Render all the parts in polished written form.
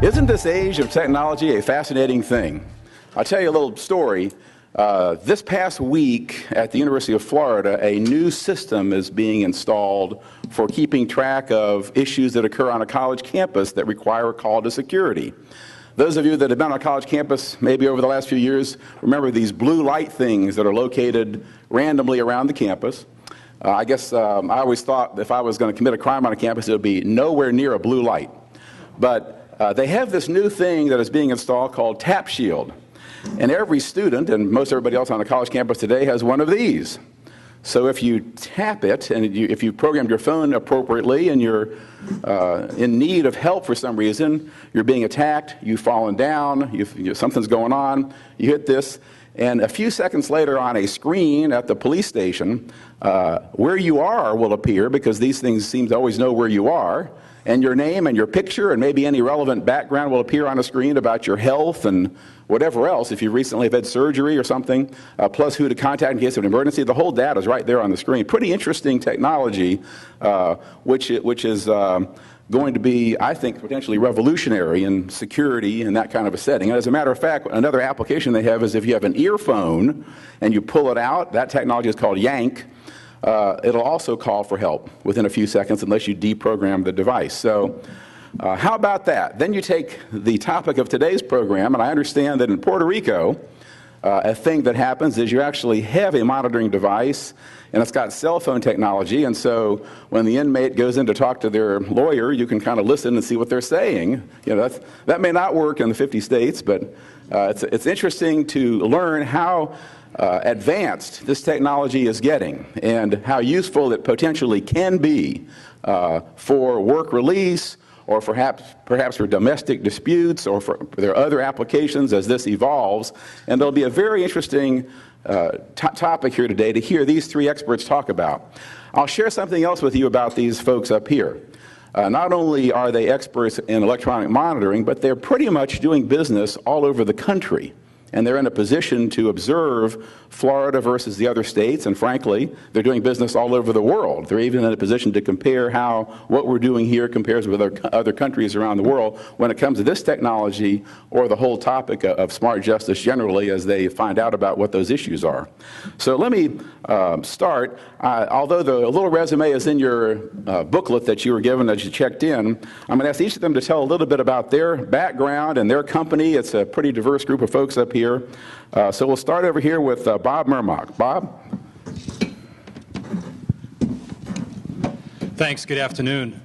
Isn't this age of technology a fascinating thing? I'll tell you a little story. This past week at the University of Florida, a new system is being installed for keeping track of issues that occur on a college campus that require a call to security. Those of you that have been on a college campus maybe over the last few years remember these blue light things that are located randomly around the campus. I guess I always thought if I was going to commit a crime on a campus, it would be nowhere near a blue light. But they have this new thing that is being installed called Tap Shield. And every student, and most everybody else on a college campus today, has one of these. So if you tap it, and if you programmed your phone appropriately and you're in need of help for some reason, you're being attacked, you've fallen down, something's going on, you hit this, and a few seconds later on a screen at the police station, where you are will appear, because these things seem to always know where you are, and your name and your picture and maybe any relevant background will appear on a screen about your health and whatever else, if you recently have had surgery or something, plus who to contact in case of an emergency. The whole data is right there on the screen. Pretty interesting technology, which is going to be, I think, potentially revolutionary in security and that kind of a setting. And as a matter of fact, another application they have is if you have an earphone and you pull it out, that technology is called Yank. It'll also call for help within a few seconds unless you deprogram the device. So how about that? Then you take the topic of today's program, and I understand that in Puerto Rico, a thing that happens is you actually have a monitoring device, and it's got cell phone technology, and so when the inmate goes in to talk to their lawyer, you can kind of listen and see what they're saying. You know, that may not work in the 50 states, but it's interesting to learn how advanced this technology is getting and how useful it potentially can be for work release, or perhaps for domestic disputes, or for their other applications as this evolves. And there'll be a very interesting topic here today to hear these three experts talk about. I'll share something else with you about these folks up here. Not only are they experts in electronic monitoring, but they're pretty much doing business all over the country. And they're in a position to observe Florida versus the other states, and frankly, they're doing business all over the world. They're even in a position to compare how what we're doing here compares with other countries around the world when it comes to this technology or the whole topic of smart justice generally as they find out about what those issues are. So let me start. Although the little resume is in your booklet that you were given as you checked in, I'm going to ask each of them to tell a little bit about their background and their company. It's a pretty diverse group of folks up here. So we'll start over here with Bob Mermock. Bob? Thanks. Good afternoon.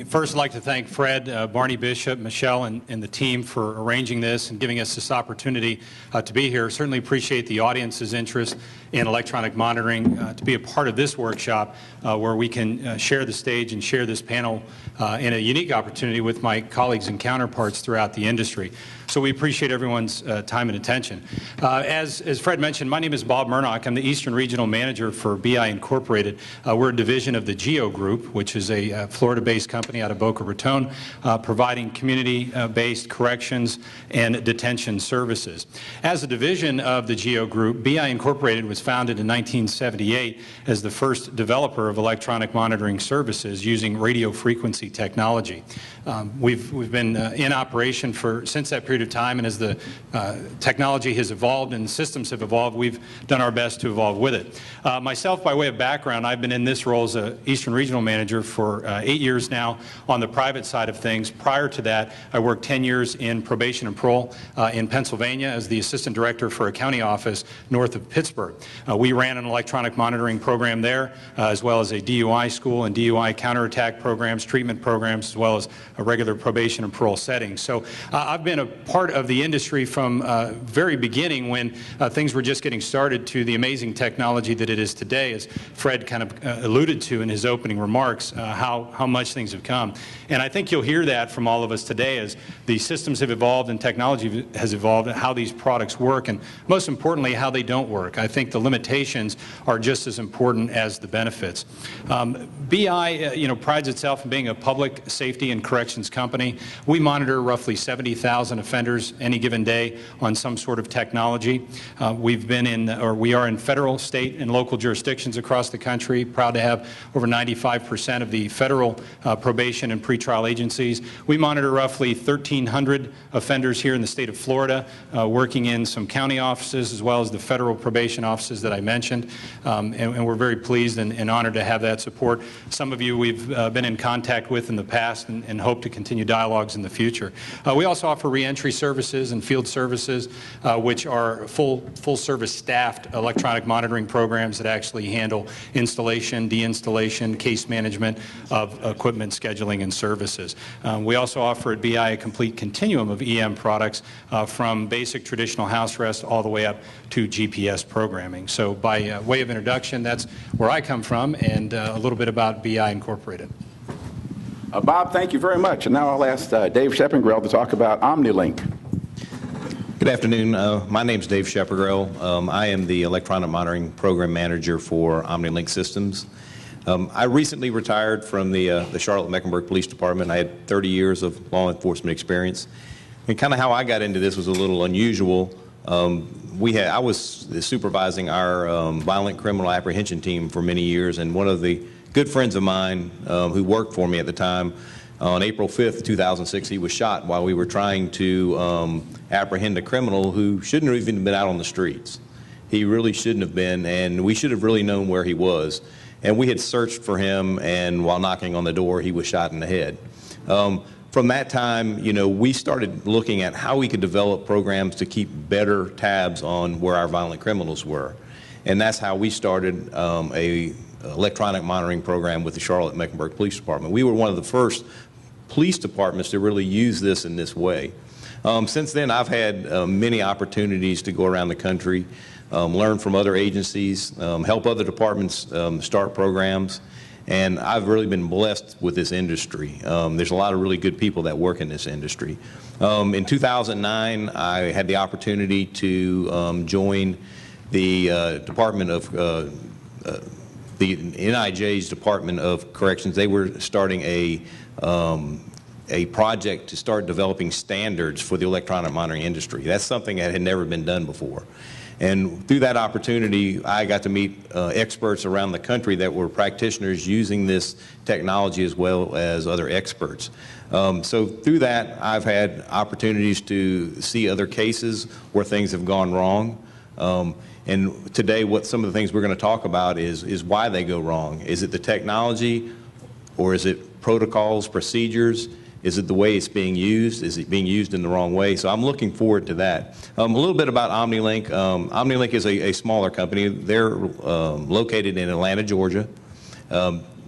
First, I'd like to thank Fred, Barney Bishop, Michelle, and the team for arranging this and giving us this opportunity to be here. Certainly appreciate the audience's interest in electronic monitoring to be a part of this workshop where we can share the stage and share this panel in a unique opportunity with my colleagues and counterparts throughout the industry. So we appreciate everyone's time and attention. As Fred mentioned, my name is Bob Mernock. I'm the Eastern Regional Manager for BI Incorporated. We're a division of the GEO Group, which is a Florida-based company out of Boca Raton, providing community-based corrections and detention services. As a division of the GEO Group, BI Incorporated was founded in 1978 as the first developer of electronic monitoring services using radio frequency technology. We've been in operation since that period of time, and as the technology has evolved and systems have evolved, we've done our best to evolve with it. Myself, by way of background, I've been in this role as an Eastern Regional Manager for 8 years now on the private side of things. Prior to that, I worked 10 years in probation and parole in Pennsylvania as the Assistant Director for a county office north of Pittsburgh. We ran an electronic monitoring program there, as well as a DUI school and DUI counterattack programs, treatment programs, as well as a regular probation and parole setting. So I've been a part of the industry from very beginning when things were just getting started to the amazing technology that it is today, as Fred kind of alluded to in his opening remarks, how much things have come. And I think you'll hear that from all of us today as the systems have evolved and technology has evolved, and how these products work, and most importantly, how they don't work. I think the limitations are just as important as the benefits. BI, prides itself in being a public safety and corrections company. We monitor roughly 70,000 offenders any given day on some sort of technology. We are in federal, state, and local jurisdictions across the country. Proud to have over 95% of the federal probation and pretrial agencies. We monitor roughly 1,300 offenders here in the state of Florida, working in some county offices as well as the federal probation offices that I mentioned. And we're very pleased and honored to have that support. Some of you we've been in contact with in the past and hope to continue dialogues in the future. We also offer reentry services and field services, which are full-service staffed electronic monitoring programs that actually handle installation, deinstallation, case management of equipment scheduling and services. We also offer at BI a complete continuum of EM products from basic traditional house arrest all the way up to GPS programming. So by way of introduction, that's where I come from, and a little bit about BI Incorporated. Bob, thank you very much. And now I'll ask Dave Sheppengrell to talk about OmniLink. Good afternoon. My name is Dave Sheppengrell. I am the Electronic Monitoring Program Manager for OmniLink Systems. I recently retired from the Charlotte-Mecklenburg Police Department. I had 30 years of law enforcement experience. And kind of how I got into this was a little unusual. I was supervising our violent criminal apprehension team for many years, and one of the good friends of mine who worked for me at the time, on April 5th, 2006, he was shot while we were trying to apprehend a criminal who shouldn't have even been out on the streets. He really shouldn't have been, and we should have really known where he was. And we had searched for him, and while knocking on the door, he was shot in the head. From that time, we started looking at how we could develop programs to keep better tabs on where our violent criminals were. And that's how we started a electronic monitoring program with the Charlotte-Mecklenburg Police Department. We were one of the first police departments to really use this in this way. Since then, I've had many opportunities to go around the country, learn from other agencies, help other departments start programs, and I've really been blessed with this industry. There's a lot of really good people that work in this industry. In 2009, I had the opportunity to join the Department of the NIJ's Department of Corrections. They were starting a project to start developing standards for the electronic monitoring industry. That's something that had never been done before. And through that opportunity, I got to meet experts around the country that were practitioners using this technology as well as other experts. So through that, I've had opportunities to see other cases where things have gone wrong. And today, some of the things we're going to talk about is why they go wrong. Is it the technology, or is it protocols, procedures? Is it the way it's being used? Is it being used in the wrong way? So I'm looking forward to that. A little bit about OmniLink. OmniLink is a smaller company. They're located in Atlanta, Georgia.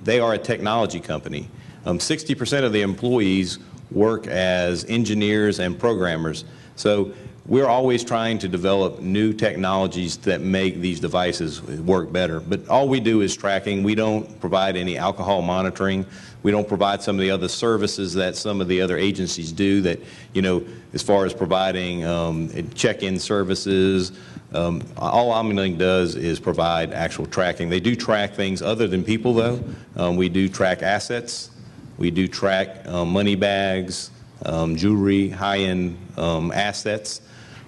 They are a technology company. 60% of the employees work as engineers and programmers. So we're always trying to develop new technologies that make these devices work better. But all we do is tracking. We don't provide any alcohol monitoring. We don't provide some of the other services that some of the other agencies do that, as far as providing check-in services. All OmniLink does is provide actual tracking. They do track things other than people, though. We do track assets. We do track money bags, jewelry, high-end assets.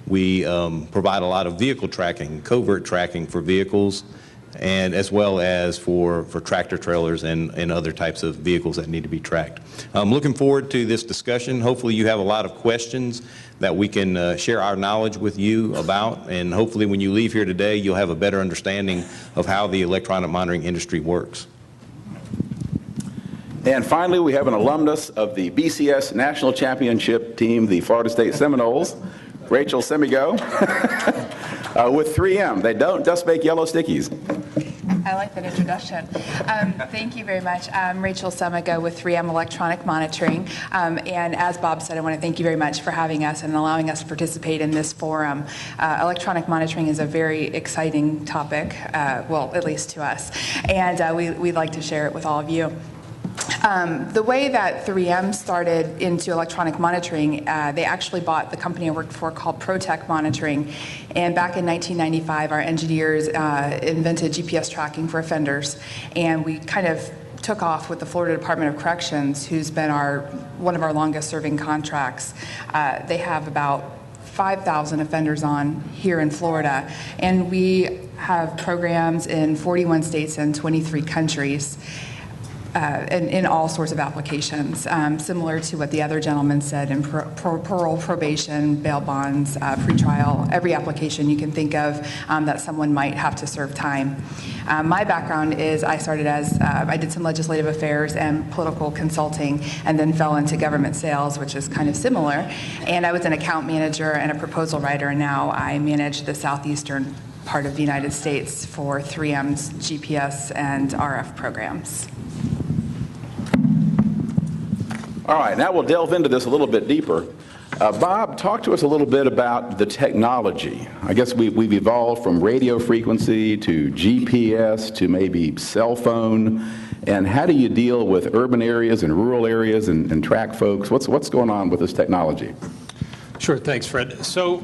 We provide a lot of vehicle tracking, covert tracking for vehicles, and as well as for tractor trailers and other types of vehicles that need to be tracked. I'm looking forward to this discussion. Hopefully you have a lot of questions that we can share our knowledge with you about, and hopefully when you leave here today, you'll have a better understanding of how the electronic monitoring industry works. And finally, we have an alumnus of the BCS National Championship team, the Florida State Seminoles, Rachel Semigo, with 3M. They don't just make yellow stickies. I like that introduction. Thank you very much. I'm Rachel Semigo with 3M Electronic Monitoring. And as Bob said, I want to thank you very much for having us and allowing us to participate in this forum. Electronic monitoring is a very exciting topic, well, at least to us. And we'd like to share it with all of you. The way that 3M started into electronic monitoring, they actually bought the company I worked for called ProTech Monitoring. And back in 1995, our engineers invented GPS tracking for offenders. And we kind of took off with the Florida Department of Corrections, who's been one of our longest serving contracts. They have about 5,000 offenders on here in Florida. And we have programs in 41 states and 23 countries. In all sorts of applications, similar to what the other gentleman said in parole, probation, bail bonds, pretrial, every application you can think of that someone might have to serve time. My background is I started as, I did some legislative affairs and political consulting, and then fell into government sales, which is kind of similar. And I was an account manager and a proposal writer, and now I manage the southeastern part of the United States for 3M's GPS and RF programs. All right, now we'll delve into this a little bit deeper. Bob, talk to us a little bit about the technology. I guess we've evolved from radio frequency to GPS to maybe cell phone. And how do you deal with urban areas and rural areas and track folks? What's going on with this technology? Sure, thanks, Fred. So,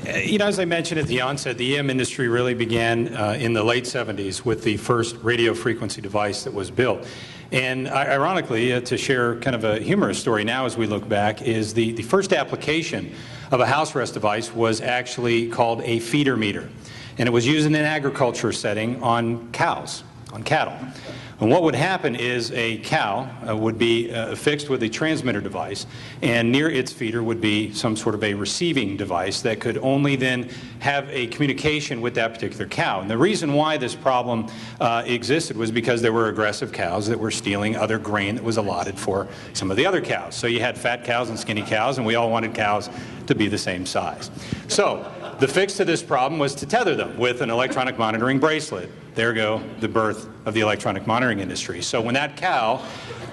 as I mentioned at the onset, the EM industry really began in the late 70s with the first radio frequency device that was built. And ironically, to share kind of a humorous story now as we look back, is the first application of a house arrest device was actually called a feeder meter. And it was used in an agriculture setting on cows, on cattle. And what would happen is a cow would be fixed with a transmitter device, and near its feeder would be some sort of a receiving device that could only then have a communication with that particular cow. And the reason why this problem existed was because there were aggressive cows that were stealing other grain that was allotted for some of the other cows. So you had fat cows and skinny cows, and we all wanted cows to be the same size. So the fix to this problem was to tether them with an electronic monitoring bracelet. There go the birth of the electronic monitoring industry. So when that cow,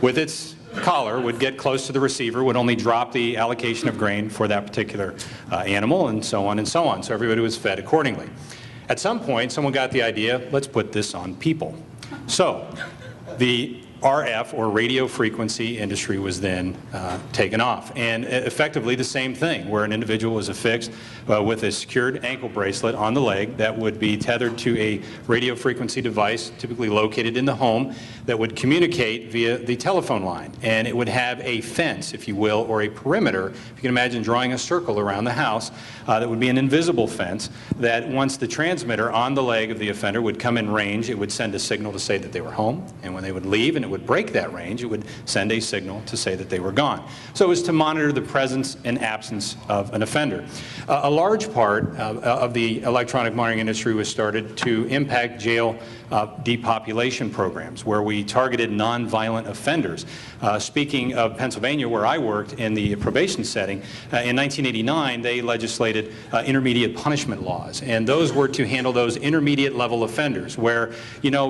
with its collar, would get close to the receiver, would only drop the allocation of grain for that particular animal, and so on and so on. So everybody was fed accordingly. At some point, someone got the idea, let's put this on people. So the RF, or radio frequency industry, was then taken off. And effectively the same thing, where an individual was affixed with a secured ankle bracelet on the leg that would be tethered to a radio frequency device, typically located in the home, that would communicate via the telephone line. And it would have a fence, if you will, or a perimeter. If you can imagine drawing a circle around the house, that would be an invisible fence, that once the transmitter on the leg of the offender would come in range, it would send a signal to say that they were home. And when they would leave and it would break that range, it would send a signal to say that they were gone. So it was to monitor the presence and absence of an offender. A large part of the electronic monitoring industry was started to impact jail depopulation programs, where we targeted nonviolent offenders. Speaking of Pennsylvania, where I worked in the probation setting, in 1989 they legislated intermediate punishment laws, and those were to handle those intermediate level offenders where,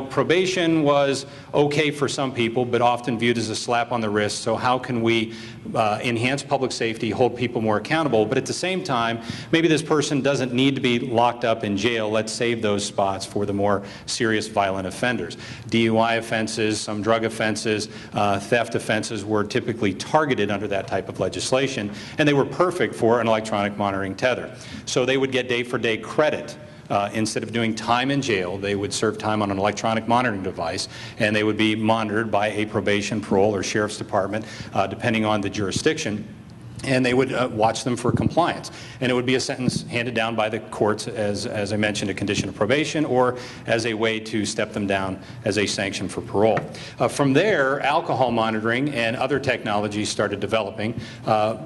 probation was okay for some people, but often viewed as a slap on the wrist. So how can we enhance public safety, hold people more accountable, but at the same time, maybe this person doesn't need to be locked up in jail. Let's save those spots for the more serious violent offenders. DUI offenses, some drug offenses, theft offenses were typically targeted under that type of legislation, and they were perfect for an electronic monitoring tether. So they would get day-for-day credit. Instead of doing time in jail, they would serve time on an electronic monitoring device, and they would be monitored by a probation, parole, or sheriff's department, depending on the jurisdiction. And they would watch them for compliance. And it would be a sentence handed down by the courts, as I mentioned, a condition of probation, or as a way to step them down as a sanction for parole. From there, alcohol monitoring and other technologies started developing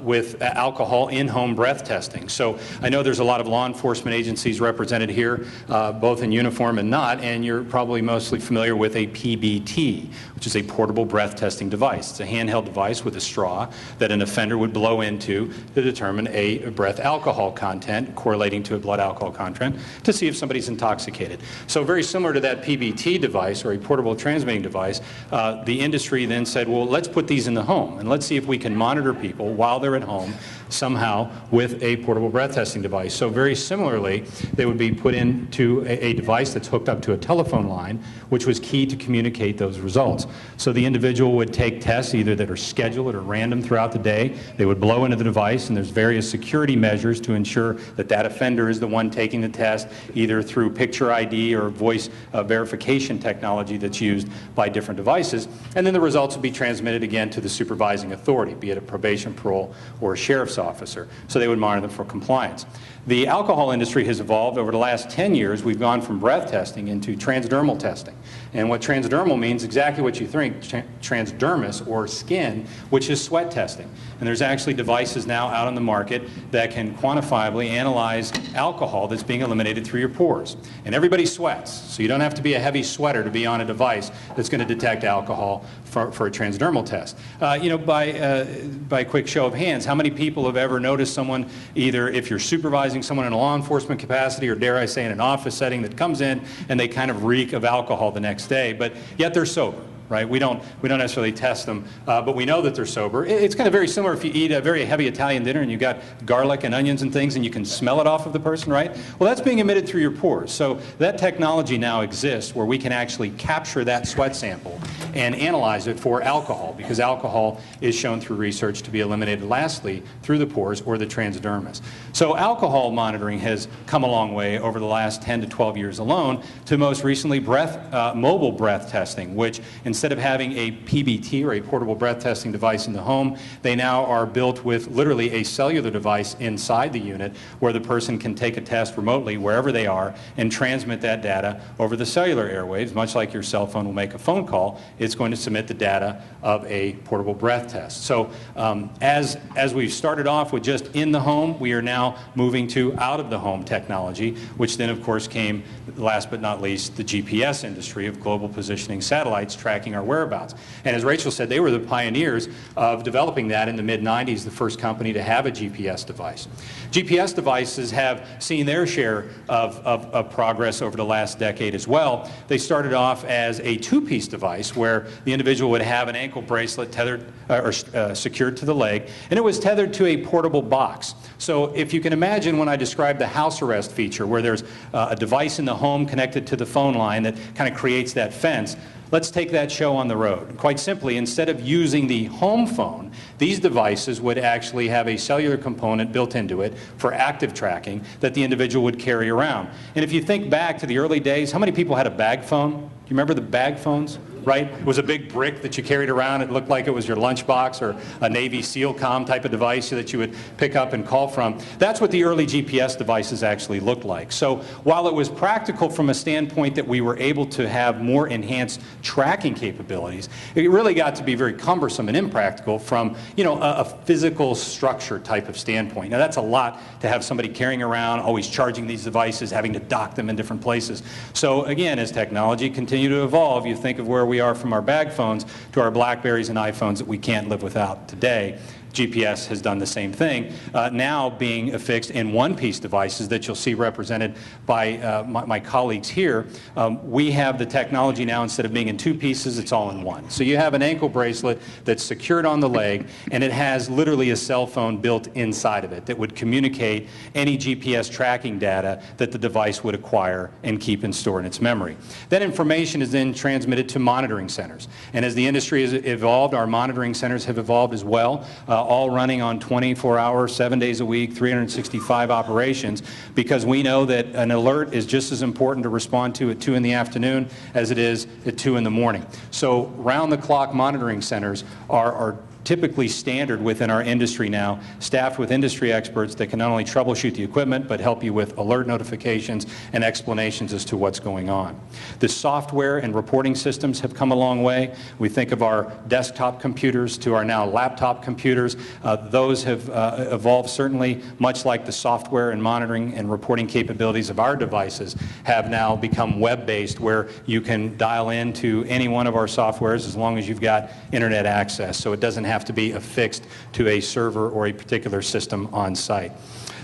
with alcohol in-home breath testing. So I know there's a lot of law enforcement agencies represented here, both in uniform and not, and you're probably mostly familiar with a PBT, which is a portable breath testing device. It's a handheld device with a straw that an offender would blow into to determine a breath alcohol content correlating to a blood alcohol content to see if somebody's intoxicated. So very similar to that PBT device, or a portable transmitting device, the industry then said, well, let's put these in the home and let's see if we can monitor people while they're at home somehow with a portable breath testing device. So very similarly, they would be put into a device that's hooked up to a telephone line, which was key to communicate those results. So the individual would take tests either that are scheduled or random throughout the day. They would blow into the device, and there's various security measures to ensure that that offender is the one taking the test, either through picture ID or voice verification technology that's used by different devices. And then the results would be transmitted again to the supervising authority, be it a probation, parole, or a sheriff's officer. So they would monitor them for compliance. The alcohol industry has evolved. Over the last 10 years, we've gone from breath testing into transdermal testing. And what transdermal means, exactly what you think, transdermis, or skin, which is sweat testing. And there's actually devices now out on the market that can quantifiably analyze alcohol that's being eliminated through your pores. And everybody sweats, so you don't have to be a heavy sweater to be on a device that's going to detect alcohol for a transdermal test. By quick show of hands, how many people have ever noticed someone, either if you're supervising someone in a law enforcement capacity or, dare I say, in an office setting, that comes in and they kind of reek of alcohol the next day, but yet they're sober? Right? We don't necessarily test them, but we know that they're sober. It's kind of very similar if you eat a very heavy Italian dinner and you've got garlic and onions and things and you can smell it off of the person, right? Well, that's being emitted through your pores. So that technology now exists where we can actually capture that sweat sample and analyze it for alcohol, because alcohol is shown through research to be eliminated lastly through the pores or the transdermis. So alcohol monitoring has come a long way over the last 10 to 12 years alone, to most recently mobile breath testing, which instead of having a PBT, or a portable breath testing device in the home, they now are built with literally a cellular device inside the unit where the person can take a test remotely wherever they are and transmit that data over the cellular airwaves. Much like your cell phone will make a phone call, it's going to submit the data of a portable breath test. So as we've started off with just in the home, we are now moving to out of the home technology, which then of course came, last but not least, the GPS industry of global positioning satellites tracking our whereabouts. And as Rachel said, they were the pioneers of developing that in the mid-90s, the first company to have a GPS device. GPS devices have seen their share of progress over the last decade as well. They started off as a two-piece device where the individual would have an ankle bracelet tethered or secured to the leg, and it was tethered to a portable box. So if you can imagine when I described the house arrest feature, where there's a device in the home connected to the phone line that kind of creates that fence, let's take that show on the road. Quite simply, instead of using the home phone, these devices would actually have a cellular component built into it for active tracking that the individual would carry around. And if you think back to the early days, how many people had a bag phone? Do you remember the bag phones? Right? It was a big brick that you carried around. It looked like it was your lunchbox or a Navy SEALCOM type of device that you would pick up and call from. That's what the early GPS devices actually looked like. So while it was practical from a standpoint that we were able to have more enhanced tracking capabilities, it really got to be very cumbersome and impractical from, a physical structure type of standpoint. Now that's a lot to have somebody carrying around, always charging these devices, having to dock them in different places. So again, as technology continued to evolve, you think of where we are from our bag phones to our BlackBerries and iPhones that we can't live without today. GPS has done the same thing, now being affixed in one-piece devices that you'll see represented by my colleagues here. We have the technology now, instead of being in two pieces, it's all in one. So you have an ankle bracelet that's secured on the leg, and it has literally a cell phone built inside of it that would communicate any GPS tracking data that the device would acquire and keep and store in its memory. That information is then transmitted to monitoring centers. And as the industry has evolved, our monitoring centers have evolved as well. All running on 24 hours, 7 days a week, 365 operations, because we know that an alert is just as important to respond to at 2 in the afternoon as it is at 2 in the morning. So round-the-clock monitoring centers are typically standard within our industry now, staffed with industry experts that can not only troubleshoot the equipment, but help you with alert notifications and explanations as to what's going on. The software and reporting systems have come a long way. We think of our desktop computers to our now laptop computers. Those have evolved certainly, much like the software and monitoring and reporting capabilities of our devices have now become web-based, where you can dial into any one of our softwares as long as you've got internet access. So it doesn't have to be affixed to a server or a particular system on site.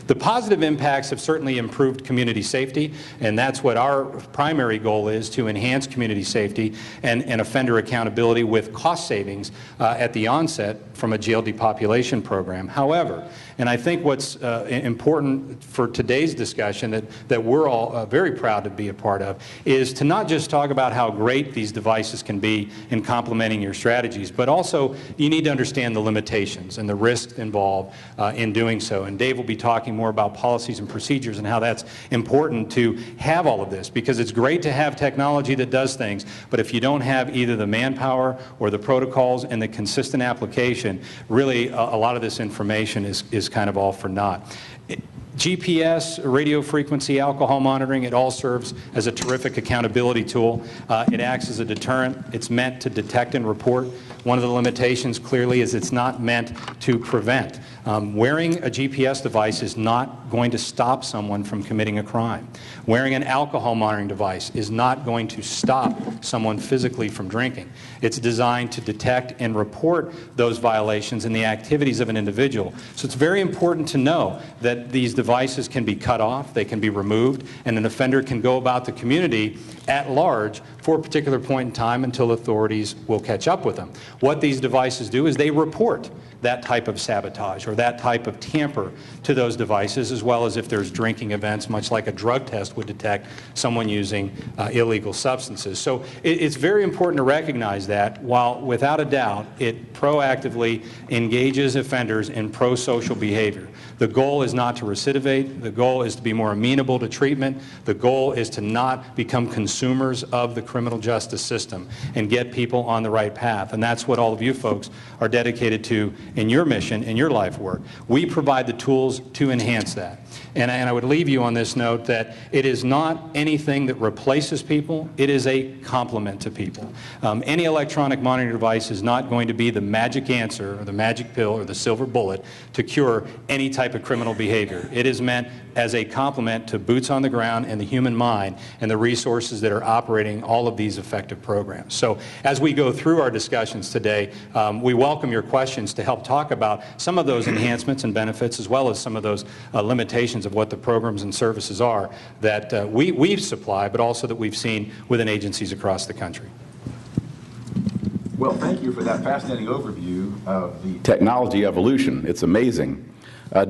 The positive impacts have certainly improved community safety, and that's what our primary goal is, to enhance community safety and offender accountability with cost savings at the onset from a jail depopulation program. However, And I think what's important for today's discussion that we're all very proud to be a part of is to not just talk about how great these devices can be in complementing your strategies, but also you need to understand the limitations and the risks involved in doing so. And Dave will be talking more about policies and procedures and how that's important to have all of this, because it's great to have technology that does things, but if you don't have either the manpower or the protocols and the consistent application, really a lot of this information is kind of all for naught. GPS, radio frequency, alcohol monitoring, it all serves as a terrific accountability tool. It acts as a deterrent. It's meant to detect and report. One of the limitations clearly is it's not meant to prevent. Wearing a GPS device is not going to stop someone from committing a crime. Wearing an alcohol monitoring device is not going to stop someone physically from drinking. It's designed to detect and report those violations and the activities of an individual. So it's very important to know that these devices can be cut off, they can be removed, and an offender can go about the community at large for a particular point in time until authorities will catch up with them. What these devices do is they report that type of sabotage or that type of tamper to those devices, as well as if there's drinking events, much like a drug test would detect someone using illegal substances. So it's very important to recognize that, while without a doubt it proactively engages offenders in pro-social behavior. The goal is not to recidivate. The goal is to be more amenable to treatment. The goal is to not become consumers of the criminal justice system and get people on the right path. And that's what all of you folks are dedicated to in your mission, in your life work. We provide the tools to enhance that. And I would leave you on this note that it is not anything that replaces people. It is a complement to people. Any electronic monitoring device is not going to be the magic answer or the magic pill or the silver bullet to cure any type of criminal behavior. It is meant as a complement to boots on the ground and the human mind and the resources that are operating all of these effective programs. So as we go through our discussions today, we welcome your questions to help talk about some of those enhancements and benefits, as well as some of those limitations of what the programs and services are that we supply, but also that we've seen within agencies across the country. Well, thank you for that fascinating overview of the technology evolution. It's amazing.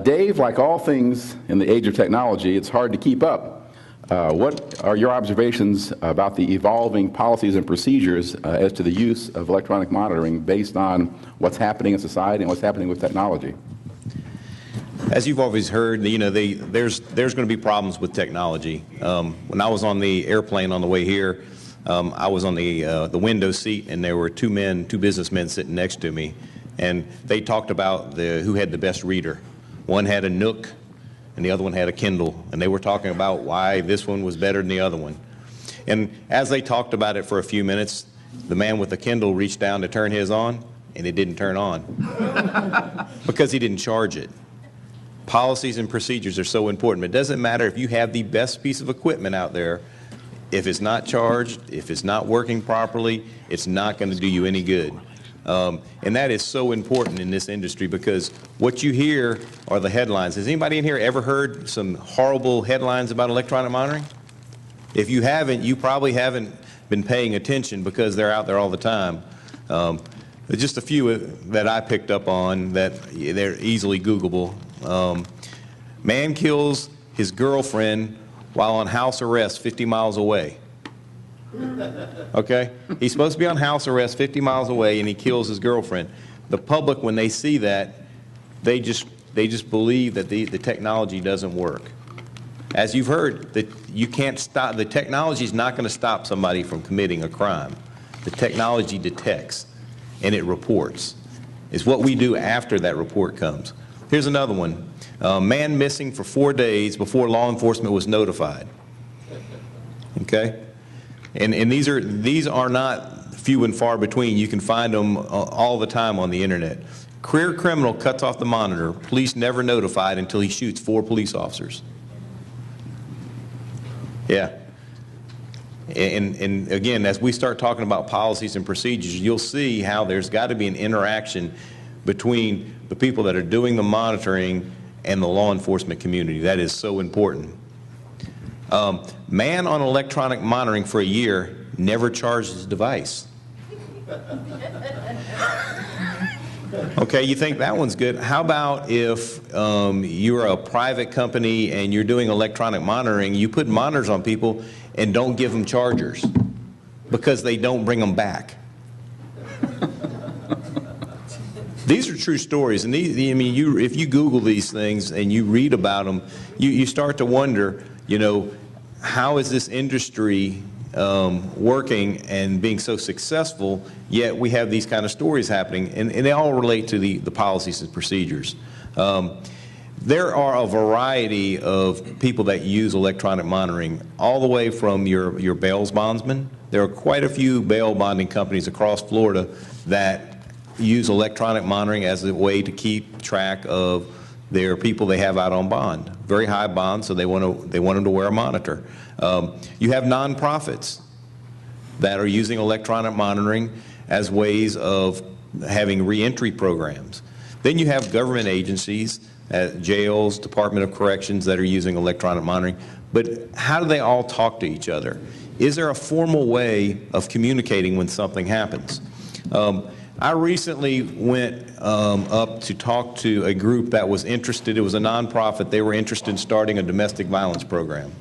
Dave, like all things in the age of technology, it's hard to keep up. What are your observations about the evolving policies and procedures as to the use of electronic monitoring based on what's happening in society and what's happening with technology? As you've always heard, there's going to be problems with technology. When I was on the airplane on the way here, I was on the window seat, and there were two businessmen sitting next to me, and they talked about who had the best reader. One had a Nook, and the other one had a Kindle, and they were talking about why this one was better than the other one. And as they talked about it for a few minutes, the man with the Kindle reached down to turn his on, and it didn't turn on because he didn't charge it. Policies and procedures are so important. It doesn't matter if you have the best piece of equipment out there. If it's not charged, if it's not working properly, it's not going to do you any good. And that is so important in this industry, because what you hear are the headlines. Has anybody in here ever heard some horrible headlines about electronic monitoring? If you haven't, you probably haven't been paying attention, because they're out there all the time. Just a few that I picked up on that they're easily Googleable. Man kills his girlfriend while on house arrest 50 miles away. Okay? He's supposed to be on house arrest 50 miles away, and he kills his girlfriend. The public, when they see that, they just believe that the technology doesn't work. As you've heard, that you can't stop, the technology is not going to stop somebody from committing a crime. The technology detects, and it reports. It's what we do after that report comes. Here's another one. Man missing for 4 days before law enforcement was notified. Okay? And these are not few and far between. You can find them all the time on the internet. Career criminal cuts off the monitor. Police never notified until he shoots 4 police officers. Yeah. And again, as we start talking about policies and procedures, you'll see how there's got to be an interaction between the people that are doing the monitoring and the law enforcement community. That is so important. Man on electronic monitoring for a year never charged his device. Okay, you think that one's good. How about if you're a private company and you're doing electronic monitoring, you put monitors on people and don't give them chargers because they don't bring them back? These are true stories, and if you Google these things and you read about them, you start to wonder, how is this industry working and being so successful, yet we have these kind of stories happening, and they all relate to the policies and procedures. There are a variety of people that use electronic monitoring, all the way from your bail bondsmen. There are quite a few bail bonding companies across Florida that use electronic monitoring as a way to keep track of their people they have out on bond. Very high bonds, so they want them to wear a monitor. You have nonprofits that are using electronic monitoring as ways of having reentry programs. Then you have government agencies, jails, Department of Corrections, that are using electronic monitoring. But how do they all talk to each other? Is there a formal way of communicating when something happens? I recently went up to talk to a group that was interested. It was a nonprofit. They were interested in starting a domestic violence program.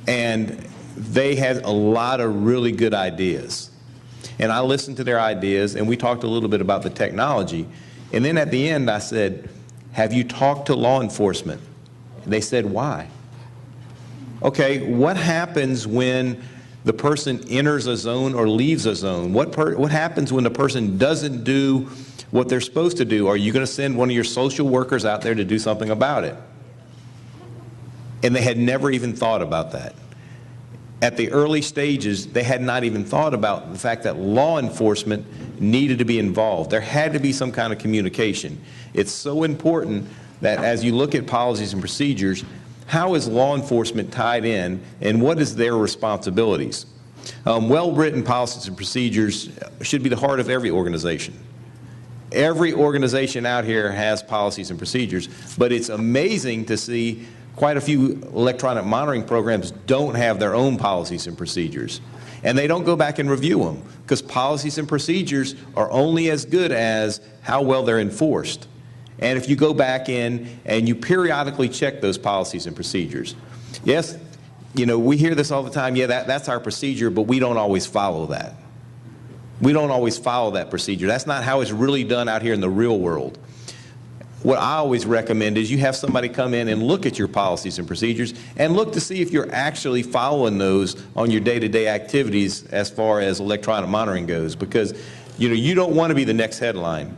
And they had a lot of really good ideas. And I listened to their ideas, and we talked a little bit about the technology. And then at the end, I said, have you talked to law enforcement? And they said, why? Okay, what happens when the person enters a zone or leaves a zone? What happens when the person doesn't do what they're supposed to do? Are you going to send one of your social workers out there to do something about it? And they had never even thought about that. At the early stages, they had not even thought about the fact that law enforcement needed to be involved. There had to be some kind of communication. It's so important that as you look at policies and procedures, how is law enforcement tied in, and what is their responsibilities? Well-written policies and procedures should be the heart of every organization. Every organization out here has policies and procedures, but it's amazing to see quite a few electronic monitoring programs don't have their own policies and procedures. And they don't go back and review them, because policies and procedures are only as good as how well they're enforced. And if you go back in and you periodically check those policies and procedures. Yes, we hear this all the time, yeah, that's our procedure, but we don't always follow that. We don't always follow that procedure. That's not how it's really done out here in the real world. What I always recommend is you have somebody come in and look at your policies and procedures and look to see if you're actually following those on your day-to-day activities as far as electronic monitoring goes, because you don't want to be the next headline.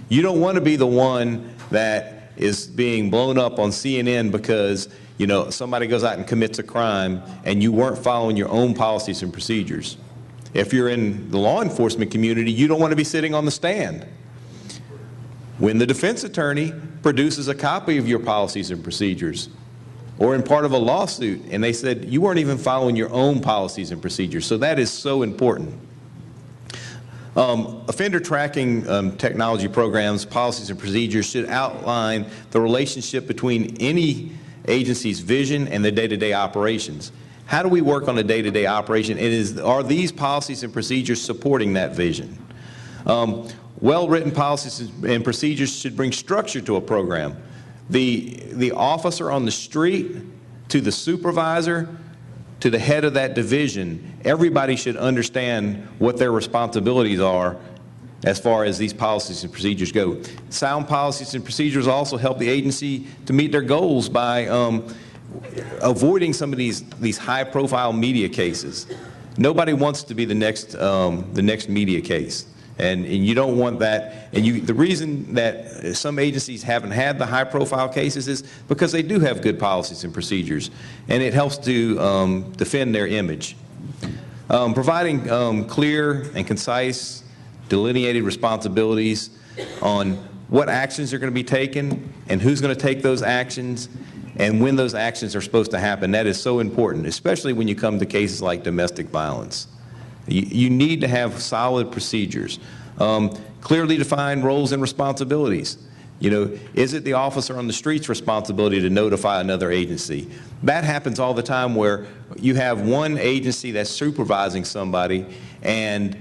You don't want to be the one that is being blown up on CNN because somebody goes out and commits a crime and you weren't following your own policies and procedures. If you're in the law enforcement community, you don't want to be sitting on the stand when the defense attorney produces a copy of your policies and procedures, or in part of a lawsuit, and they said you weren't even following your own policies and procedures. So that is so important. Offender tracking technology programs, policies and procedures should outline the relationship between any agency's vision and the day-to-day operations. How do we work on a day-to-day operation? Are these policies and procedures supporting that vision? Well-written policies and procedures should bring structure to a program. The officer on the street, to the supervisor, to the head of that division, everybody should understand what their responsibilities are as far as these policies and procedures go. Sound policies and procedures also help the agency to meet their goals by avoiding some of these high-profile media cases. Nobody wants to be the next media case. And you don't want that. And the reason that some agencies haven't had the high-profile cases is because they do have good policies and procedures, and it helps to defend their image. Providing clear and concise, delineated responsibilities on what actions are going to be taken and who's going to take those actions and when those actions are supposed to happen, that is so important, especially when you come to cases like domestic violence. You need to have solid procedures, clearly defined roles and responsibilities. Is it the officer on the street's responsibility to notify another agency? That happens all the time, where you have one agency that's supervising somebody and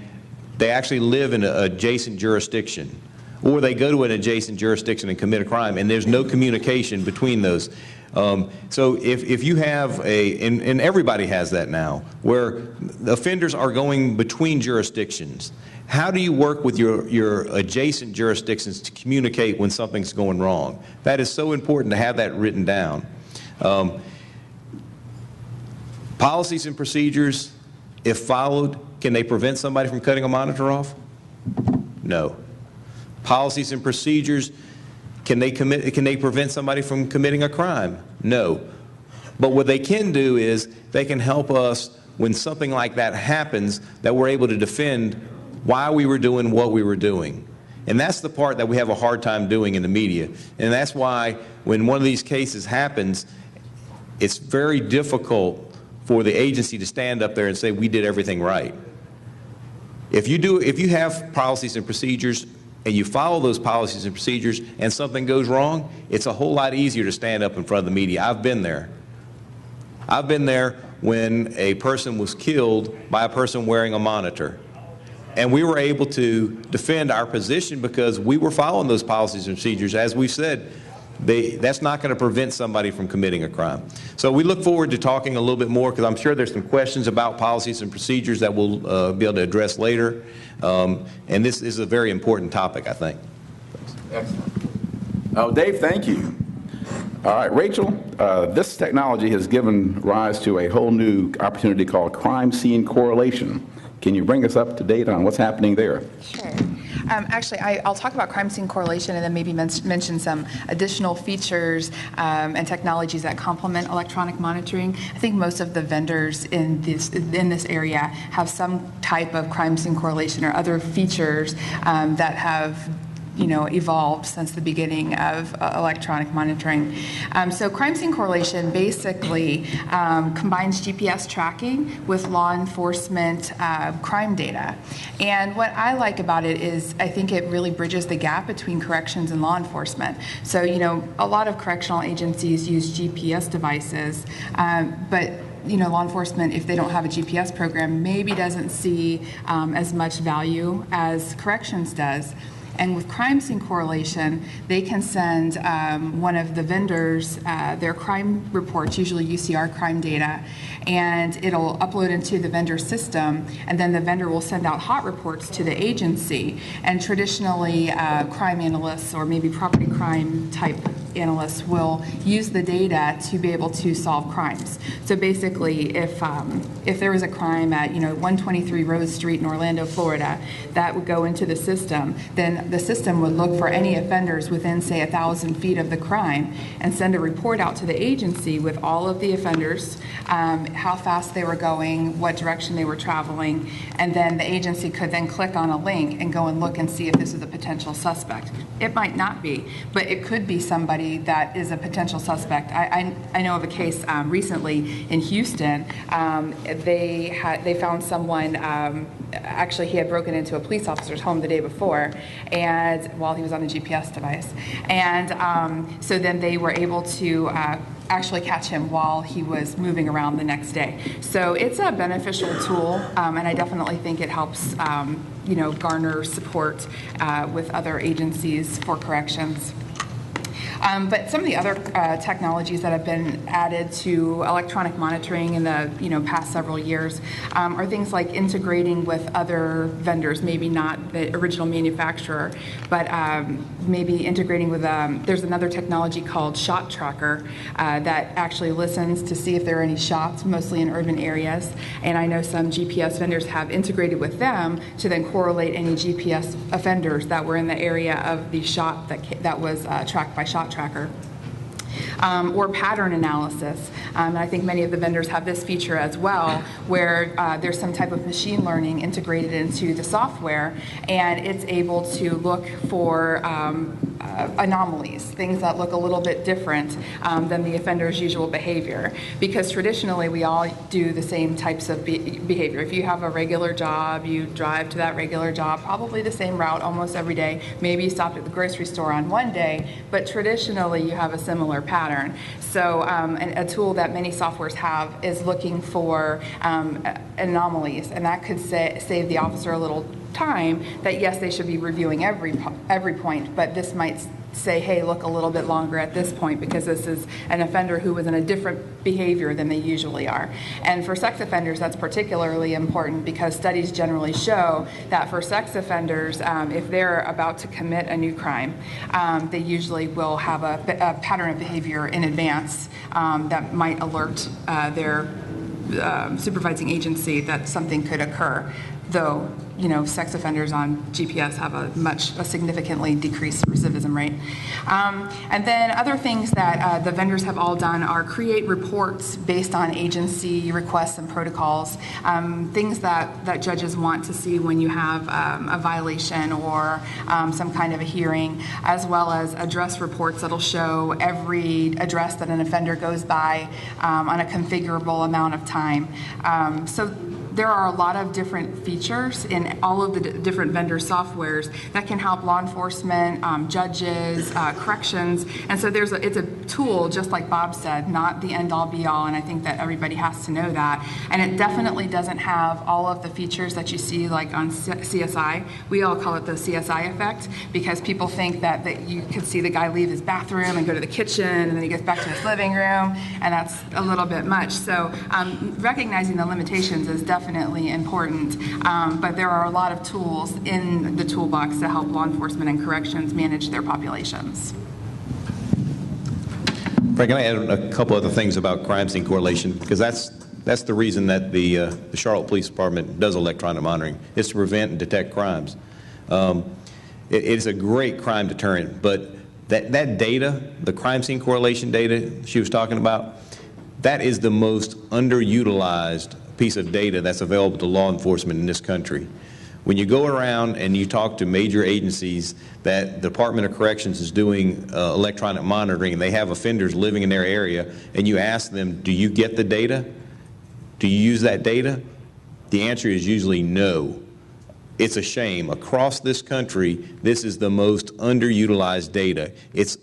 they actually live in an adjacent jurisdiction. or they go to an adjacent jurisdiction and commit a crime, and there's no communication between those. So if you have and everybody has that now, where the offenders are going between jurisdictions, how do you work with your adjacent jurisdictions to communicate when something's going wrong? That is so important to have that written down. Policies and procedures, if followed, can they prevent somebody from cutting a monitor off? No. Policies and procedures, can they prevent somebody from committing a crime? No. But what they can do is they can help us when something like that happens, that we're able to defend why we were doing what we were doing. And that's the part that we have a hard time doing in the media. And that's why when one of these cases happens, it's very difficult for the agency to stand up there and say we did everything right. If you have policies and procedures and you follow those policies and procedures and something goes wrong, it's a whole lot easier to stand up in front of the media. I've been there. I've been there when a person was killed by a person wearing a monitor. And we were able to defend our position because we were following those policies and procedures. As we said, that's not going to prevent somebody from committing a crime. So we look forward to talking a little bit more, because I'm sure there's some questions about policies and procedures that we'll be able to address later. And this is a very important topic, I think. Excellent. Oh, Dave, thank you. All right, Rachel, this technology has given rise to a whole new opportunity called crime scene correlation. Can you bring us up to date on what's happening there? Sure. Actually, I'll talk about crime scene correlation and then maybe mention some additional features and technologies that complement electronic monitoring. I think most of the vendors in this area have some type of crime scene correlation or other features that have evolved since the beginning of electronic monitoring. So crime scene correlation basically combines GPS tracking with law enforcement crime data. And what I like about it is I think it really bridges the gap between corrections and law enforcement. So, a lot of correctional agencies use GPS devices, but law enforcement, if they don't have a GPS program, maybe doesn't see as much value as corrections does. And with crime scene correlation, they can send one of the vendors their crime reports, usually UCR crime data, and it'll upload into the vendor system, and then the vendor will send out hot reports to the agency. And traditionally, crime analysts or maybe property crime type analysts will use the data to be able to solve crimes. So basically, if there was a crime at 123 Rose Street in Orlando, Florida, that would go into the system, then the system would look for any offenders within, say, 1,000 feet of the crime and send a report out to the agency with all of the offenders, how fast they were going, what direction they were traveling, and then the agency could then click on a link and go and look and see if this is a potential suspect. It might not be, but it could be somebody that is a potential suspect. I know of a case recently in Houston. They found someone, actually he had broken into a police officer's home the day before, and while he was on a GPS device. And so then they were able to actually catch him while he was moving around the next day. So it's a beneficial tool, and I definitely think it helps garner support with other agencies for corrections. But some of the other technologies that have been added to electronic monitoring in the past several years are things like integrating with other vendors, maybe not the original manufacturer, but maybe integrating with, there's another technology called Shot Tracker that actually listens to see if there are any shots, mostly in urban areas. And I know some GPS vendors have integrated with them to then correlate any GPS offenders that were in the area of the shot that was tracked by Shot Tracker. Or pattern analysis. And I think many of the vendors have this feature as well, where there's some type of machine learning integrated into the software, and it's able to look for anomalies, things that look a little bit different than the offender's usual behavior. Because traditionally, we all do the same types of behavior. If you have a regular job, you drive to that regular job, probably the same route almost every day. Maybe you stopped at the grocery store on one day, but traditionally, you have a similar pattern. So a tool that many softwares have is looking for anomalies, and that could save the officer a little time, that yes, they should be reviewing every point, but this might say, hey, look a little bit longer at this point because this is an offender who was in a different behavior than they usually are. And for sex offenders, that's particularly important because studies generally show that for sex offenders, if they're about to commit a new crime, they usually will have a pattern of behavior in advance that might alert their supervising agency that something could occur. Though, you know, sex offenders on GPS have a significantly decreased recidivism rate. And then other things that the vendors have all done are create reports based on agency requests and protocols, things that judges want to see when you have a violation or some kind of a hearing, as well as address reports that'll show every address that an offender goes by on a configurable amount of time. So there are a lot of different features in all of the different vendor softwares that can help law enforcement, judges, corrections, and so it's a tool, just like Bob said, not the end-all be-all, and I think that everybody has to know that. And it definitely doesn't have all of the features that you see like on CSI. We all call it the CSI effect because people think that you could see the guy leave his bathroom and go to the kitchen, and then he gets back to his living room, and that's a little bit much. So recognizing the limitations is definitely important, but there are a lot of tools in the toolbox to help law enforcement and corrections manage their populations. Frank, can I add a couple other things about crime scene correlation? Because that's the reason that the Charlotte Police Department does electronic monitoring, is to prevent and detect crimes. It's a great crime deterrent, but that data, the crime scene correlation data she was talking about, that is the most underutilized piece of data that's available to law enforcement in this country. When you go around and you talk to major agencies that the Department of Corrections is doing electronic monitoring, and they have offenders living in their area, and you ask them, do you get the data? Do you use that data? The answer is usually no. It's a shame. Across this country, this is the most underutilized data. It's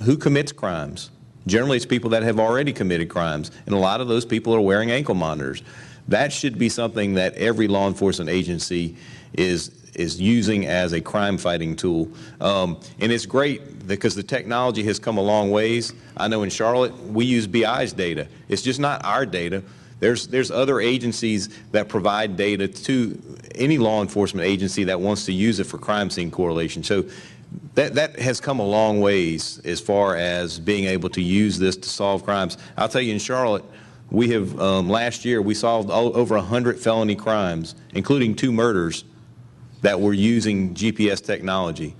who commits crimes. Generally, it's people that have already committed crimes, and a lot of those people are wearing ankle monitors. That should be something that every law enforcement agency is using as a crime-fighting tool. And it's great because the technology has come a long ways. I know in Charlotte, we use BI's data. It's just not our data. There's other agencies that provide data to any law enforcement agency that wants to use it for crime scene correlation. So that has come a long ways as far as being able to use this to solve crimes. I'll tell you, in Charlotte, we have last year we solved over 100 felony crimes, including 2 murders, that were using GPS technology.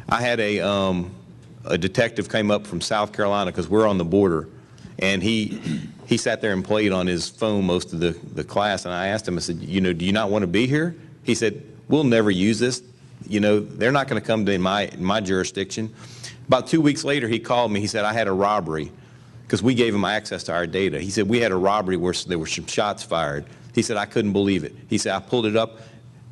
I had a detective came up from South Carolina because we're on the border, and he sat there and played on his phone most of the class. And I asked him, I said, you know, do you not want to be here? He said, we'll never use this. You know, they're not going to come to my jurisdiction. About 2 weeks later, he called me. He said, I had a robbery, because we gave him access to our data. He said, we had a robbery where there were some shots fired. He said, I couldn't believe it. He said, I pulled it up.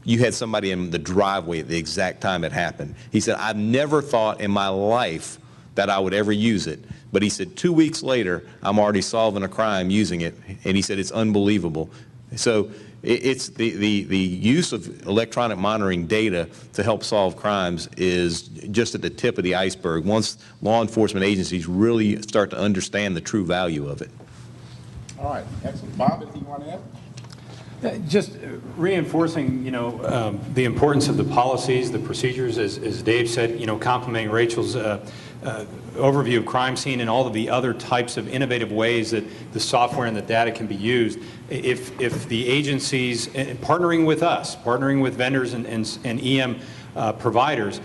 You had somebody in the driveway at the exact time it happened. He said, I've never thought in my life that I would ever use it. But he said, 2 weeks later, I'm already solving a crime using it. And he said, it's unbelievable. So it's the use of electronic monitoring data to help solve crimes is just at the tip of the iceberg once law enforcement agencies really start to understand the true value of it. All right, excellent. Bob, anything you want to add? Just reinforcing, you know, the importance of the policies, the procedures, as Dave said, you know, complimenting Rachel's overview of crime scene and all of the other types of innovative ways that the software and the data can be used. If the agencies, partnering with us, partnering with vendors and EM providers,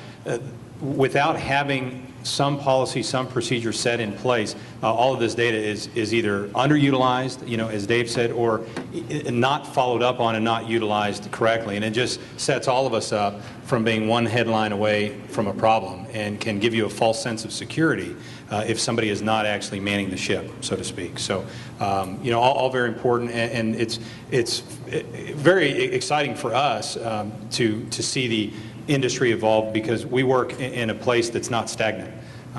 without having some policy, some procedure set in place, all of this data is either underutilized, you know, as Dave said, or not followed up on and not utilized correctly. And it just sets all of us up from being one headline away from a problem and can give you a false sense of security if somebody is not actually manning the ship, so to speak. So, you know, all very important, and it's very exciting for us to see the industry evolve, because we work in a place that's not stagnant.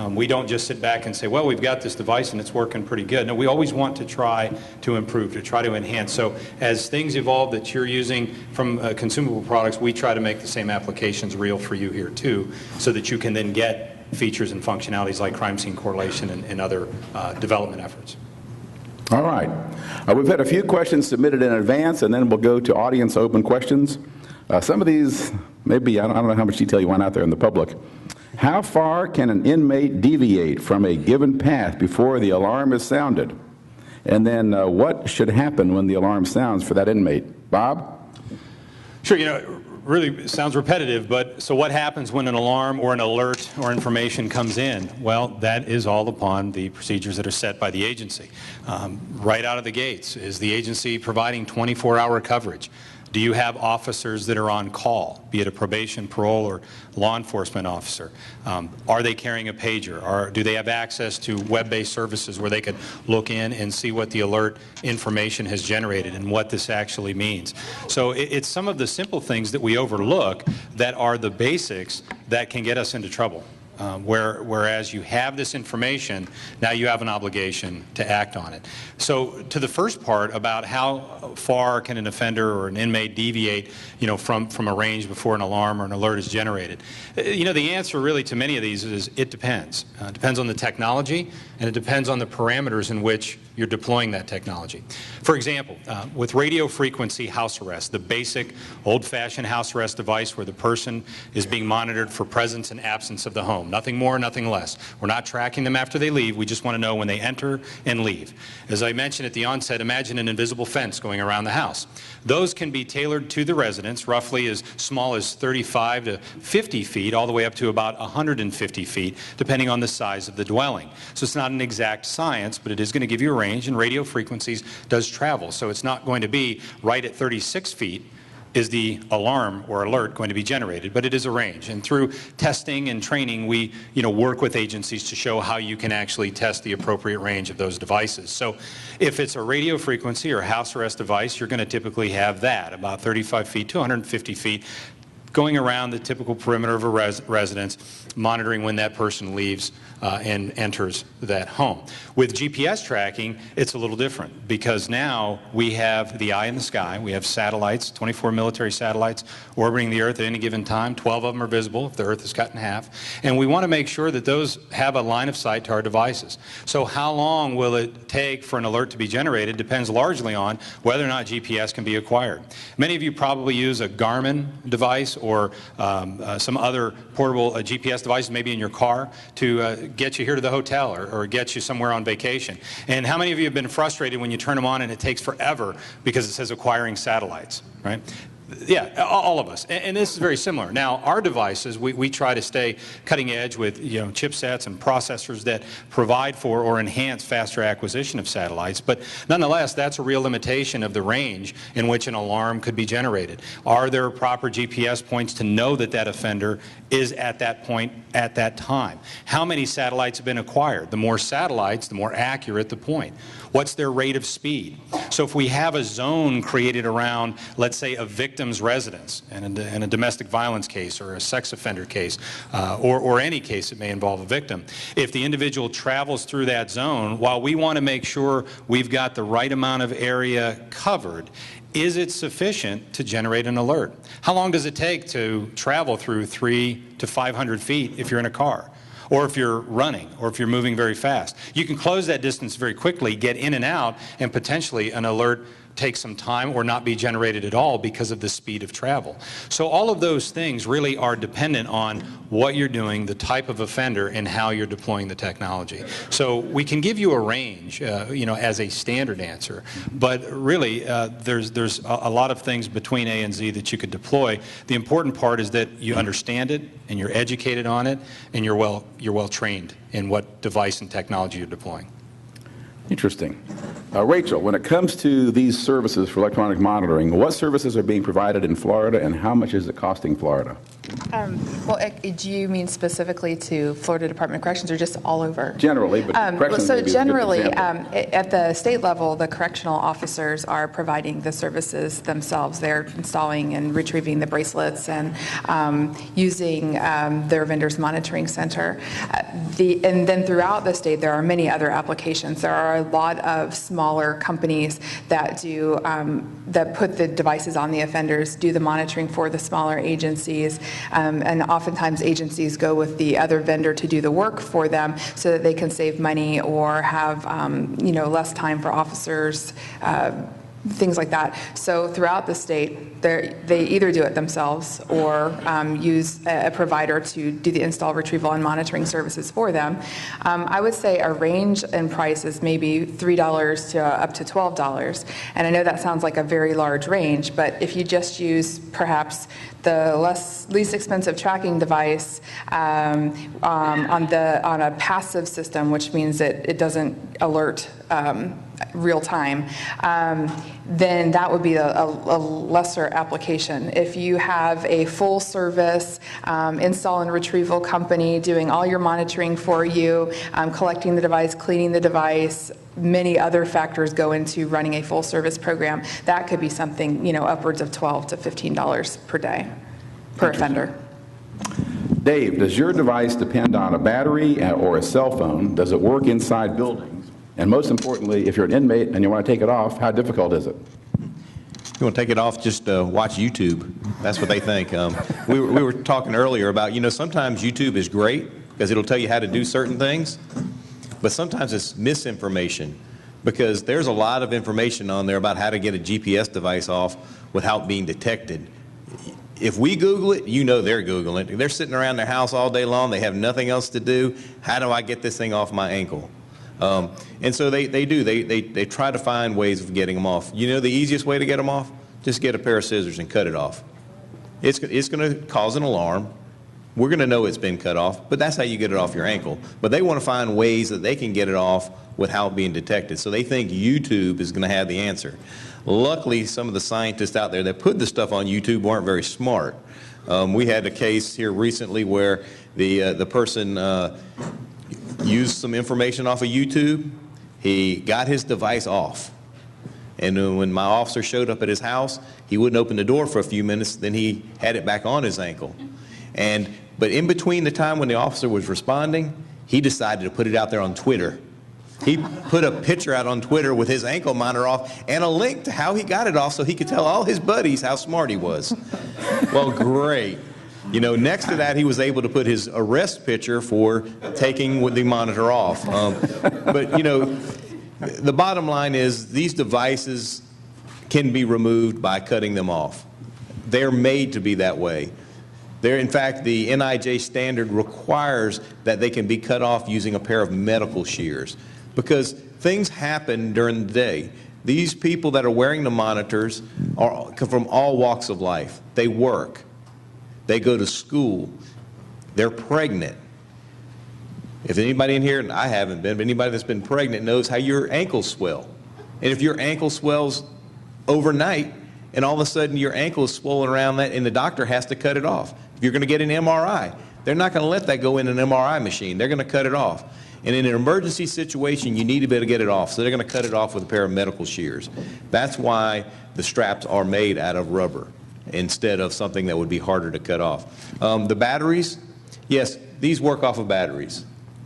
We don't just sit back and say, well, we've got this device and it's working pretty good. No, we always want to try to improve, to try to enhance. So as things evolve that you're using from consumable products, we try to make the same applications real for you here too, so that you can then get features and functionalities like crime scene correlation and other development efforts. All right. We've had a few questions submitted in advance, and then we'll go to audience open questions. Some of these, maybe, I don't know how much detail you want out there in the public. How far can an inmate deviate from a given path before the alarm is sounded? And then what should happen when the alarm sounds for that inmate? Bob? Sure, really sounds repetitive, but so what happens when an alarm or an alert or information comes in? Well, that is all upon the procedures that are set by the agency. Right out of the gates, is the agency providing 24-hour coverage? Do you have officers that are on call, be it a probation, parole, or law enforcement officer? Are they carrying a pager? Or do they have access to web-based services where they could look in and see what the alert information has generated and what this actually means? So it's some of the simple things that we overlook that are the basics that can get us into trouble. Whereas you have this information, now you have an obligation to act on it. So to the first part about how far can an offender or an inmate deviate, from a range before an alarm or an alert is generated, the answer really to many of these is it depends. It depends on the technology, and it depends on the parameters in which you're deploying that technology. For example, with radio frequency house arrest, the basic old-fashioned house arrest device where the person is being monitored for presence and absence of the home. Nothing more, nothing less. We're not tracking them after they leave. We just want to know when they enter and leave. As I mentioned at the onset, imagine an invisible fence going around the house. Those can be tailored to the residents, roughly as small as 35 to 50 feet, all the way up to about 150 feet, depending on the size of the dwelling. So it's not an exact science, but it is going to give you a range, and radio frequencies does travel. So it's not going to be right at 36 feet is the alarm or alert going to be generated, but it is a range. And through testing and training, we work with agencies to show how you can actually test the appropriate range of those devices. So if it's a radio frequency or house arrest device, you're going to typically have that, about 35 feet to 150 feet, going around the typical perimeter of a residence, monitoring when that person leaves and enters that home. With GPS tracking, it's a little different because now we have the eye in the sky. We have satellites, 24 military satellites orbiting the Earth at any given time. 12 of them are visible if the Earth is cut in half. And we want to make sure that those have a line of sight to our devices. So how long will it take for an alert to be generated depends largely on whether or not GPS can be acquired. Many of you probably use a Garmin device or some other portable GPS device, maybe in your car, to get you here to the hotel or get you somewhere on vacation. And how many of you have been frustrated when you turn them on and it takes forever because it says acquiring satellites, right? Yeah, all of us. And this is very similar. Now, our devices, we try to stay cutting edge with chipsets and processors that provide for or enhance faster acquisition of satellites. But nonetheless, that's a real limitation of the range in which an alarm could be generated. Are there proper GPS points to know that that offender is at that point at that time? How many satellites have been acquired? The more satellites, the more accurate the point. What's their rate of speed? So if we have a zone created around, let's say, a victim's residence in a domestic violence case or a sex offender case or any case that may involve a victim, if the individual travels through that zone, while we want to make sure we've got the right amount of area covered, is it sufficient to generate an alert? How long does it take to travel through 300 to 500 feet if you're in a car? Or if you're running, or if you're moving very fast. You can close that distance very quickly, get in and out, and potentially an alert take some time or not be generated at all because of the speed of travel. So all of those things really are dependent on what you're doing, the type of offender, and how you're deploying the technology. So we can give you a range, as a standard answer, but really there's a lot of things between A and Z that you could deploy. The important part is that you understand it, and you're educated on it, and you're well trained in what device and technology you're deploying. Interesting. Rachel, when it comes to these services for electronic monitoring, what services are being provided in Florida, and how much is it costing Florida? Well, do you mean specifically to Florida Department of Corrections or just all over? Generally, but corrections So may be a good generally, example. at the state level, the correctional officers are providing the services themselves. They're installing and retrieving the bracelets and using their vendors monitoring center. And then throughout the state, there are many other applications. There are a lot of smaller companies that do that put the devices on the offenders, do the monitoring for the smaller agencies. And oftentimes agencies go with the other vendor to do the work for them so that they can save money or have less time for officers, things like that. So throughout the state, they either do it themselves or use a provider to do the install, retrieval, and monitoring services for them. I would say a range in price is maybe $3 to up to $12. And I know that sounds like a very large range, but if you just use perhaps the least expensive tracking device on a passive system, which means that it doesn't alert real time, then that would be a lesser application. If you have a full service install and retrieval company doing all your monitoring for you, collecting the device, cleaning the device, many other factors go into running a full service program, that could be something, upwards of $12 to $15 per day, per offender. Dave, does your device depend on a battery or a cell phone? Does it work inside buildings? And most importantly, if you're an inmate and you want to take it off, how difficult is it? You want to take it off, just watch YouTube. That's what they think. We were talking earlier about, sometimes YouTube is great because it'll tell you how to do certain things, but sometimes it's misinformation because there's a lot of information on there about how to get a GPS device off without being detected. If we Google it, they're Googling it. They're sitting around their house all day long. They have nothing else to do. How do I get this thing off my ankle? And so they do. They try to find ways of getting them off. The easiest way to get them off? Just get a pair of scissors and cut it off. It's going to cause an alarm. We're going to know it's been cut off, but that's how you get it off your ankle. But they want to find ways that they can get it off without being detected. So they think YouTube is going to have the answer. Luckily, some of the scientists out there that put the stuff on YouTube weren't very smart. We had a case here recently where the person used some information off of YouTube. He got his device off. And when my officer showed up at his house, he wouldn't open the door for a few minutes, then he had it back on his ankle. But in between the time when the officer was responding, he decided to put it out there on Twitter. He put a picture out on Twitter with his ankle monitor off and a link to how he got it off so he could tell all his buddies how smart he was. Well, great. Next to that, he was able to put his arrest picture for taking the monitor off. But the bottom line is these devices can be removed by cutting them off. They're made to be that way. In fact, the NIJ standard requires that they can be cut off using a pair of medical shears because things happen during the day. These people that are wearing the monitors come from all walks of life. They work. They go to school. They're pregnant. If anybody in here, and I haven't been, but anybody that's been pregnant knows how your ankles swell. And if your ankle swells overnight and all of a sudden your ankle is swollen around that and the doctor has to cut it off, if you're going to get an MRI, they're not going to let that go in an MRI machine. They're going to cut it off. And in an emergency situation, you need to be able to get it off. So they're going to cut it off with a pair of medical shears. That's why the straps are made out of rubber instead of something that would be harder to cut off. The batteries, yes, these work off of batteries.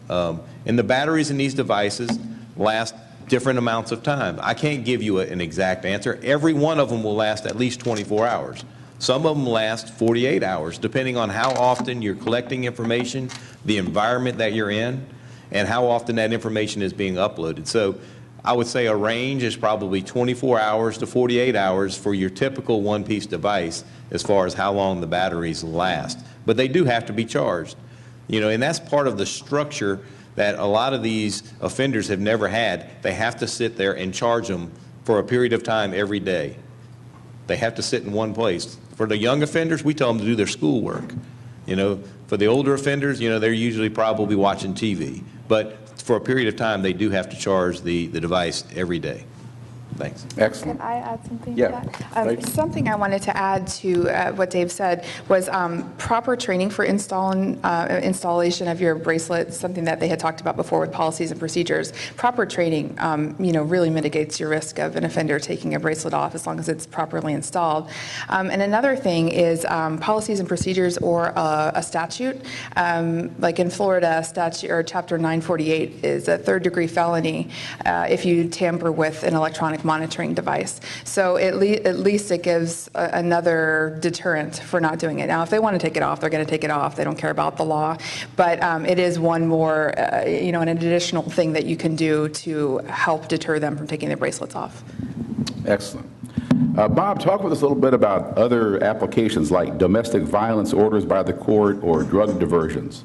And the batteries in these devices last different amounts of time. I can't give you an exact answer. Every one of them will last at least 24 hours. Some of them last 48 hours, depending on how often you're collecting information, the environment that you're in, and how often that information is being uploaded. So I would say a range is probably 24 hours to 48 hours for your typical one-piece device as far as how long the batteries last. But they do have to be charged. And that's part of the structure that a lot of these offenders have never had. They have to sit there and charge them for a period of time every day. They have to sit in one place. For the young offenders, we tell them to do their schoolwork. For the older offenders, they're usually probably watching TV. But for a period of time, they do have to charge the device every day. Thanks. Excellent. Can I add something Yeah, to that? right. Something I wanted to add to what Dave said was proper training for installation of your bracelet, something that they had talked about before with policies and procedures. Proper training, really mitigates your risk of an offender taking a bracelet off as long as it's properly installed. And another thing is policies and procedures or a statute. Like in Florida, statute or Chapter 948 is a third-degree felony if you tamper with an electronic monitoring device. So at least it gives another deterrent for not doing it. Now, if they want to take it off, they're going to take it off. They don't care about the law. But it is one more, an additional thing that you can do to help deter them from taking their bracelets off. Excellent. Bob, talk with us a little bit about other applications like domestic violence orders by the court or drug diversions.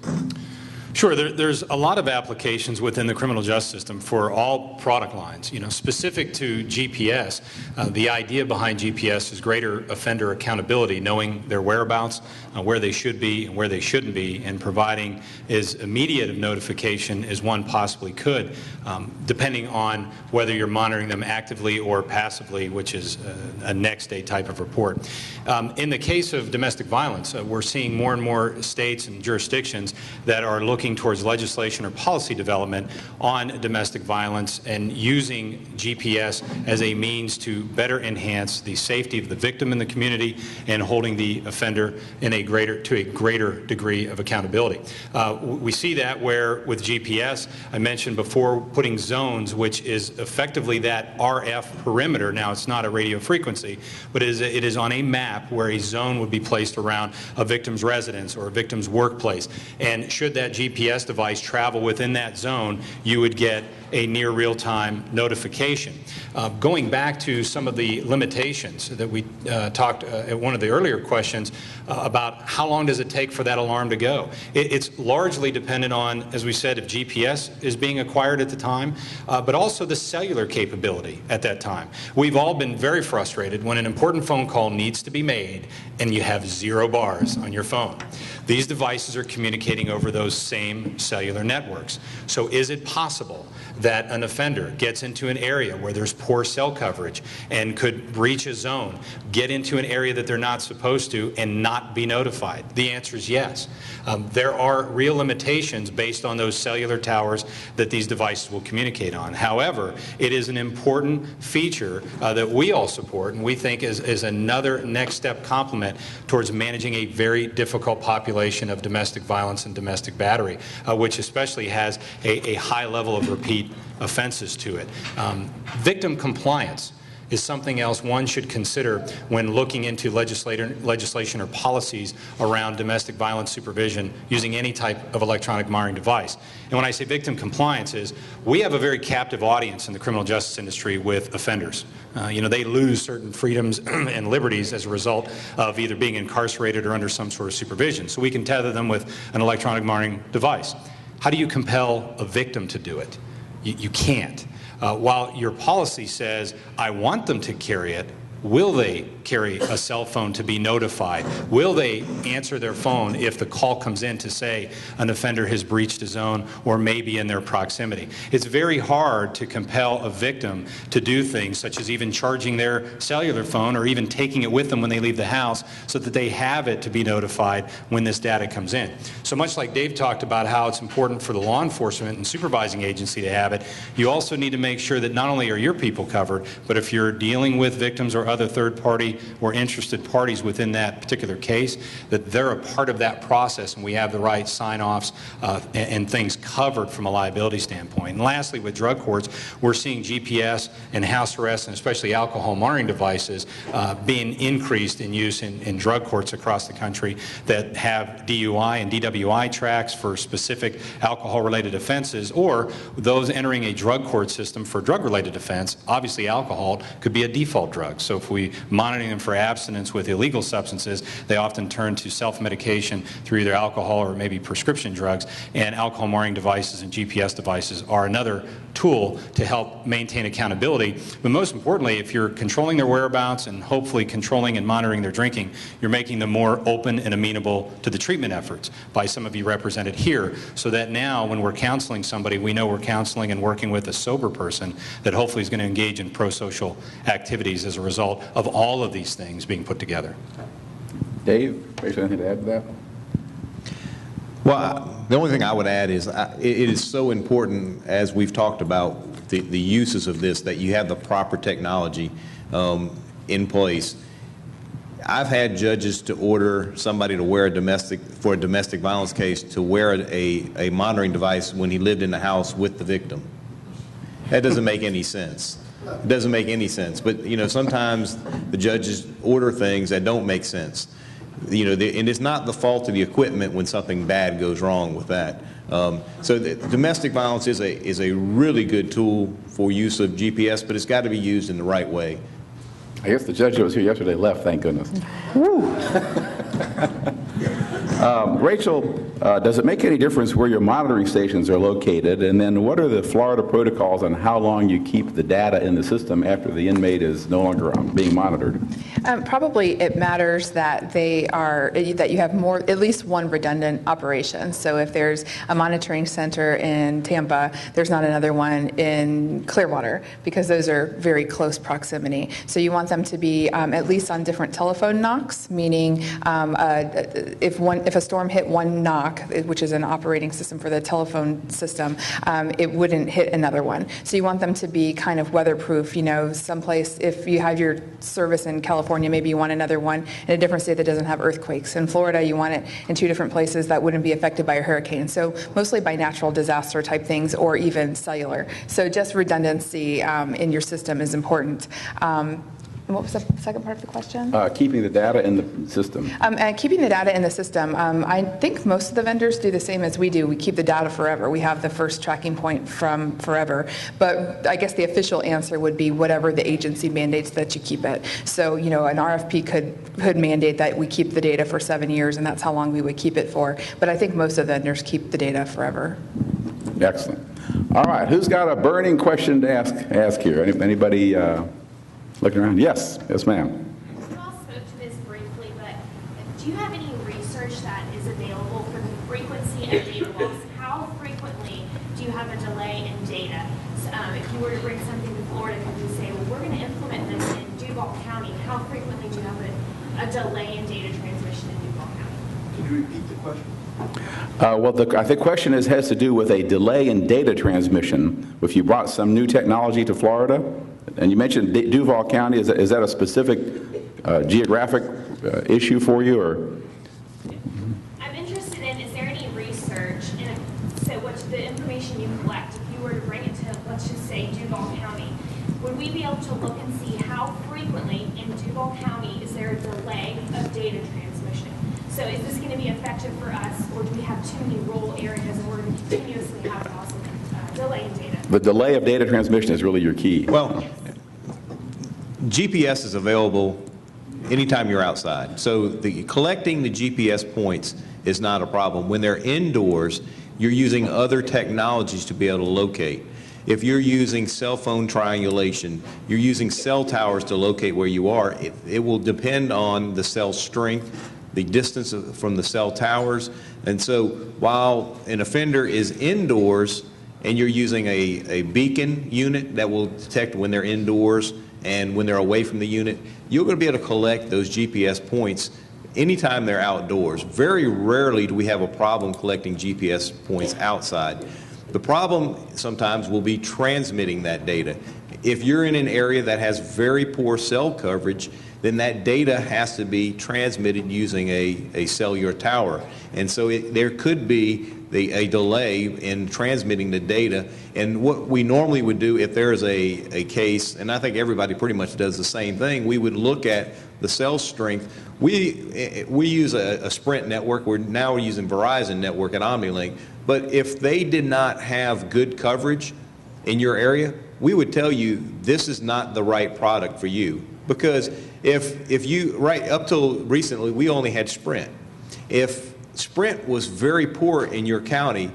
Sure, there's a lot of applications within the criminal justice system for all product lines. Specific to GPS, the idea behind GPS is greater offender accountability, knowing their whereabouts, where they should be and where they shouldn't be, and providing as immediate of notification as one possibly could, depending on whether you're monitoring them actively or passively, which is a next day type of report. In the case of domestic violence, we're seeing more and more states and jurisdictions that are looking towards legislation or policy development on domestic violence and using GPS as a means to better enhance the safety of the victim in the community and holding the offender to a greater degree of accountability. We see that where with GPS, I mentioned before, putting zones, which is effectively that RF perimeter. Now, it's not a radio frequency, but it is on a map where a zone would be placed around a victim's residence or a victim's workplace. And should that GPS device travel within that zone, you would get a near real-time notification. Going back to some of the limitations that we talked at one of the earlier questions about how long does it take for that alarm to go. It's largely dependent on, as we said, if GPS is being acquired at the time, but also the cellular capability at that time. We've all been very frustrated when an important phone call needs to be made and you have 0 bars on your phone. These devices are communicating over those same cellular networks. So is it possible that an offender gets into an area where there's poor cell coverage and could breach a zone, get into an area that they're not supposed to, and not be notified? The answer is yes. There are real limitations based on those cellular towers that these devices will communicate on. However, it is an important feature that we all support and we think is another next step complement towards managing a very difficult population of domestic violence and domestic battery, which especially has a high level of repeat offenses to it. Victim compliance is something else one should consider when looking into legislation or policies around domestic violence supervision using any type of electronic monitoring device. And when I say victim compliance is, we have a very captive audience in the criminal justice industry with offenders. They lose certain freedoms and liberties as a result of either being incarcerated or under some sort of supervision. So we can tether them with an electronic monitoring device. How do you compel a victim to do it? You can't. While your policy says, I want them to carry it, will they carry a cell phone to be notified? Will they answer their phone if the call comes in to say an offender has breached a zone or may be in their proximity? It's very hard to compel a victim to do things such as even charging their cellular phone or even taking it with them when they leave the house so that they have it to be notified when this data comes in. So much like Dave talked about how it's important for the law enforcement and supervising agency to have it, you also need to make sure that not only are your people covered, but if you're dealing with victims or other third-party or interested parties within that particular case, that they're a part of that process and we have the right sign-offs and things covered from a liability standpoint. And lastly, with drug courts, we're seeing GPS and house arrest and especially alcohol monitoring devices being increased in use in drug courts across the country that have DUI and DWI tracks for specific alcohol-related offenses, or those entering a drug court system for drug-related offense. Obviously, alcohol could be a default drug. So if we monitor them for abstinence with illegal substances, they often turn to self-medication through either alcohol or maybe prescription drugs, and alcohol monitoring devices and GPS devices are another tool to help maintain accountability. But most importantly, if you're controlling their whereabouts and hopefully controlling and monitoring their drinking, you're making them more open and amenable to the treatment efforts by some of you represented here, so that now when we're counseling somebody, we know we're counseling and working with a sober person that hopefully is going to engage in pro-social activities as a result of all of these things being put together. Dave, Rachel, anything to add to that? Well, the only thing I would add is it is so important, as we've talked about, the uses of this, that you have the proper technology in place. I've had judges to order somebody to wear for a domestic violence case to wear a monitoring device when he lived in the house with the victim. That doesn't make any sense. It doesn't make any sense. But, you know, sometimes the judges order things that don't make sense. You know, and it's not the fault of the equipment when something bad goes wrong with that. So domestic violence is a really good tool for use of GPS, but it's got to be used in the right way. I guess the judge that was here yesterday left, thank goodness. Rachel, does it make any difference where your monitoring stations are located? And then what are the Florida protocols on how long you keep the data in the system after the inmate is no longer being monitored? Probably it matters that that you have at least one redundant operation. So if there's a monitoring center in Tampa, there's not another one in Clearwater, because those are very close proximity. So you want them to be at least on different telephone knocks, meaning if a storm hit one knock, which is an operating system for the telephone system, it wouldn't hit another one. So you want them to be kind of weatherproof. You know, someplace, if you have your service in California, maybe you want another one in a different state that doesn't have earthquakes. In Florida, you want it in two different places that wouldn't be affected by a hurricane. So mostly by natural disaster type things, or even cellular. So just redundancy in your system is important. And what was the second part of the question? Keeping the data in the system. Keeping the data in the system. I think most of the vendors do the same as we do. We keep the data forever. We have the first tracking point from forever. But I guess the official answer would be whatever the agency mandates that you keep it. So, you know, an RFP could mandate that we keep the data for 7 years, and that's how long we would keep it for. But I think most of the vendors keep the data forever. Excellent. All right, who's got a burning question to ask here? Anybody looking around? Yes, ma'am. You all spoke to this briefly, but do you have any research that is available for the frequency of data loss? How frequently do you have a delay in data? So, if you were to bring something to Florida, could you say, well, we're going to implement this in Duval County? How frequently do you have a delay in data transmission in Duval County? Can you repeat the question? Well, the question has to do with a delay in data transmission. If you brought some new technology to Florida, and you mentioned Duval County, is that a specific geographic issue for you, or? I'm interested in, is there any research, so what the information you collect, if you were to bring it to, let's just say, Duval County, would we be able to look and see how frequently in Duval County is there a delay of data transmission? So is this going to be effective for us, or do we have too many rural areas and we're going to continuously have a loss of delay in data? The delay of data transmission is really your key. Well, GPS is available anytime you're outside. So collecting the GPS points is not a problem. When they're indoors, you're using other technologies to be able to locate. If you're using cell phone triangulation, you're using cell towers to locate where you are. It will depend on the cell strength, the distance from the cell towers. And so while an offender is indoors and you're using a beacon unit that will detect when they're indoors and when they're away from the unit, you're going to be able to collect those GPS points anytime they're outdoors. Very rarely do we have a problem collecting GPS points outside. The problem sometimes will be transmitting that data. If you're in an area that has very poor cell coverage, then that data has to be transmitted using a cellular tower. And so there could be a delay in transmitting the data. And what we normally would do if there's a case, and I think everybody pretty much does the same thing, we would look at the cell strength. We use a Sprint network. We're now using Verizon network at OmniLink. But if they did not have good coverage in your area, we would tell you this is not the right product for you. Because if you, right up till recently, we only had Sprint. If Sprint was very poor in your county,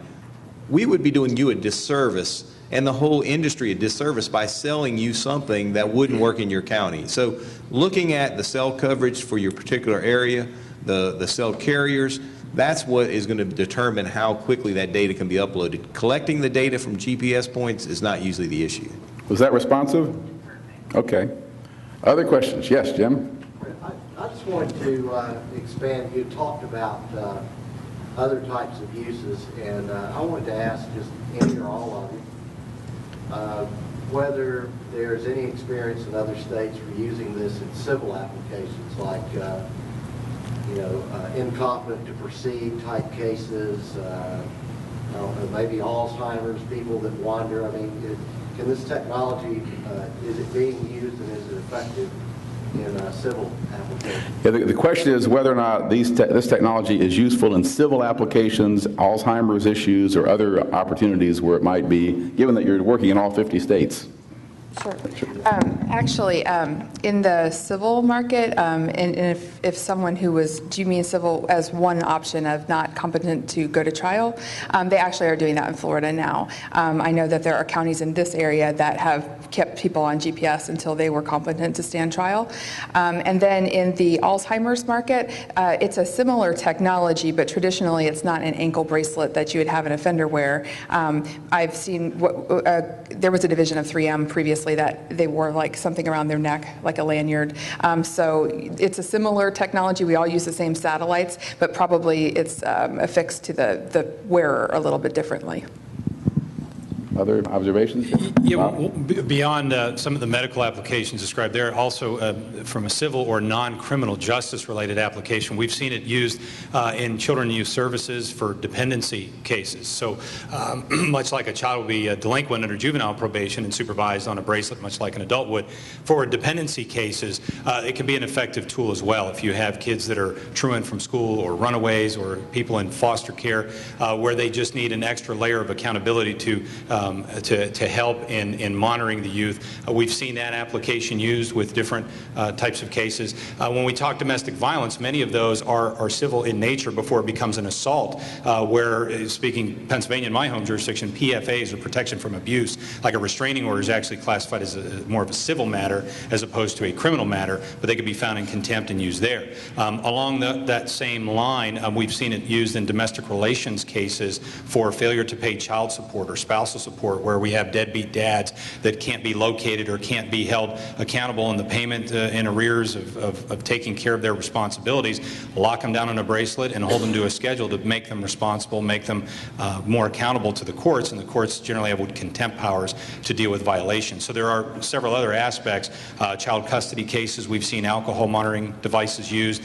we would be doing you a disservice and the whole industry a disservice by selling you something that wouldn't work in your county. So looking at the cell coverage for your particular area, the cell carriers, that's what is going to determine how quickly that data can be uploaded. Collecting the data from GPS points is not usually the issue. Was that responsive? Okay. Other questions? Yes, Jim? I just wanted to expand. You talked about other types of uses, and I wanted to ask just any or all of you whether there's any experience in other states for using this in civil applications, like incompetent to proceed type cases. I don't know, maybe Alzheimer's, people that wander. I mean, can this technology, is it being used and is it effective in civil applications? Yeah, the question is whether or not this technology is useful in civil applications, Alzheimer's issues, or other opportunities where it might be, given that you're working in all 50 states. Sure. Actually, in the civil market, and if someone who was, do you mean civil as one option of not competent to go to trial? They actually are doing that in Florida now. I know that there are counties in this area that have kept people on GPS until they were competent to stand trial. And then in the Alzheimer's market, it's a similar technology, but traditionally it's not an ankle bracelet that you would have an offender wear. I've seen, there was a division of 3M previously that they wore like something around their neck, like a lanyard. So it's a similar technology. We all use the same satellites, but probably it's affixed to the wearer a little bit differently. Other observations? Yeah, well, beyond some of the medical applications described there, also from a civil or non-criminal justice-related application, we've seen it used in children and youth services for dependency cases. So much like a child will be delinquent under juvenile probation and supervised on a bracelet, much like an adult would, for dependency cases, it can be an effective tool as well. If you have kids that are truant from school or runaways or people in foster care where they just need an extra layer of accountability to help in monitoring the youth. We've seen that application used with different types of cases. When we talk domestic violence, many of those are civil in nature before it becomes an assault, where, speaking Pennsylvania in my home jurisdiction, PFAs, or protection from abuse, like a restraining order, is actually classified as more of a civil matter as opposed to a criminal matter, but they could be found in contempt and used there. Along that same line, we've seen it used in domestic relations cases for failure to pay child support or spousal support, where we have deadbeat dads that can't be located or can't be held accountable in the payment in arrears of taking care of their responsibilities. Lock them down on a bracelet and hold them to a schedule to make them responsible, make them more accountable to the courts, and the courts generally have contempt powers to deal with violations. So there are several other aspects. Child custody cases, we've seen alcohol monitoring devices used.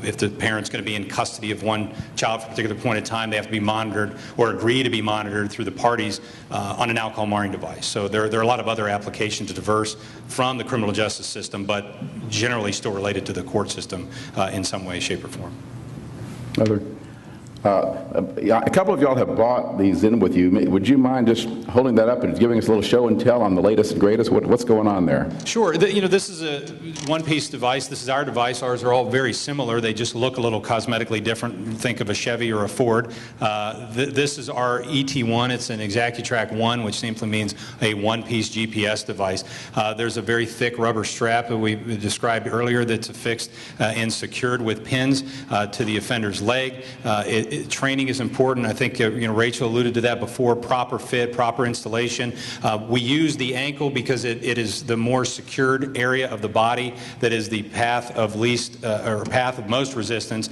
If the parent's going to be in custody of one child for a particular point in time, they have to be monitored or agree to be monitored through the parties on an alcohol monitoring device. So there are a lot of other applications diverse from the criminal justice system, but generally still related to the court system in some way, shape, or form. Other? A couple of y'all have brought these in with you. Would you mind just holding that up and giving us a little show and tell on the latest and greatest? What's going on there? Sure. This is a one-piece device. This is our device. Ours are all very similar. They just look a little cosmetically different. Think of a Chevy or a Ford. This is our ET1. It's an ExacuTrack 1, which simply means a one-piece GPS device. There's a very thick rubber strap that we described earlier that's affixed and secured with pins to the offender's leg. Training is important. I think Rachel alluded to that before. Proper fit, proper installation. We use the ankle because it is the more secured area of the body that is the path of least or path of most resistance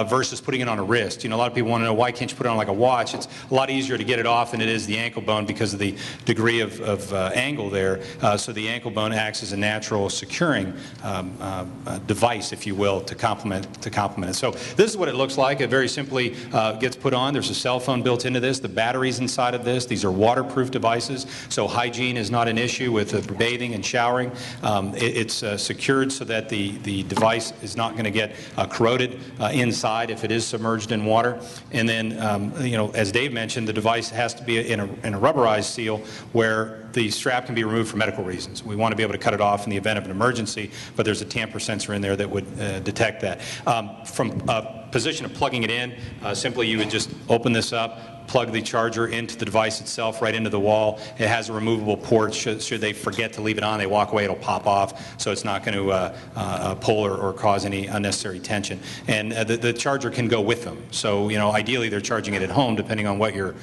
versus putting it on a wrist. A lot of people want to know, why can't you put it on like a watch? It's a lot easier to get it off than it is the ankle bone because of the degree of angle there. So the ankle bone acts as a natural securing device, if you will, to complement it. So this is what it looks like. It very simply gets put on. There's a cell phone built into this. The batteries inside of this. These are waterproof devices, so hygiene is not an issue with bathing and showering. It's secured so that the device is not going to get corroded inside if it is submerged in water. And then, as Dave mentioned, the device has to be in a rubberized seal where the strap can be removed for medical reasons. We want to be able to cut it off in the event of an emergency, but there's a tamper sensor in there that would detect that. From a position of plugging it in, simply you would just open this up, plug the charger into the device itself, right into the wall. It has a removable port. Should they forget to leave it on, they walk away, it'll pop off, so it's not going to pull or cause any unnecessary tension. And the charger can go with them. So, ideally they're charging it at home, depending on what your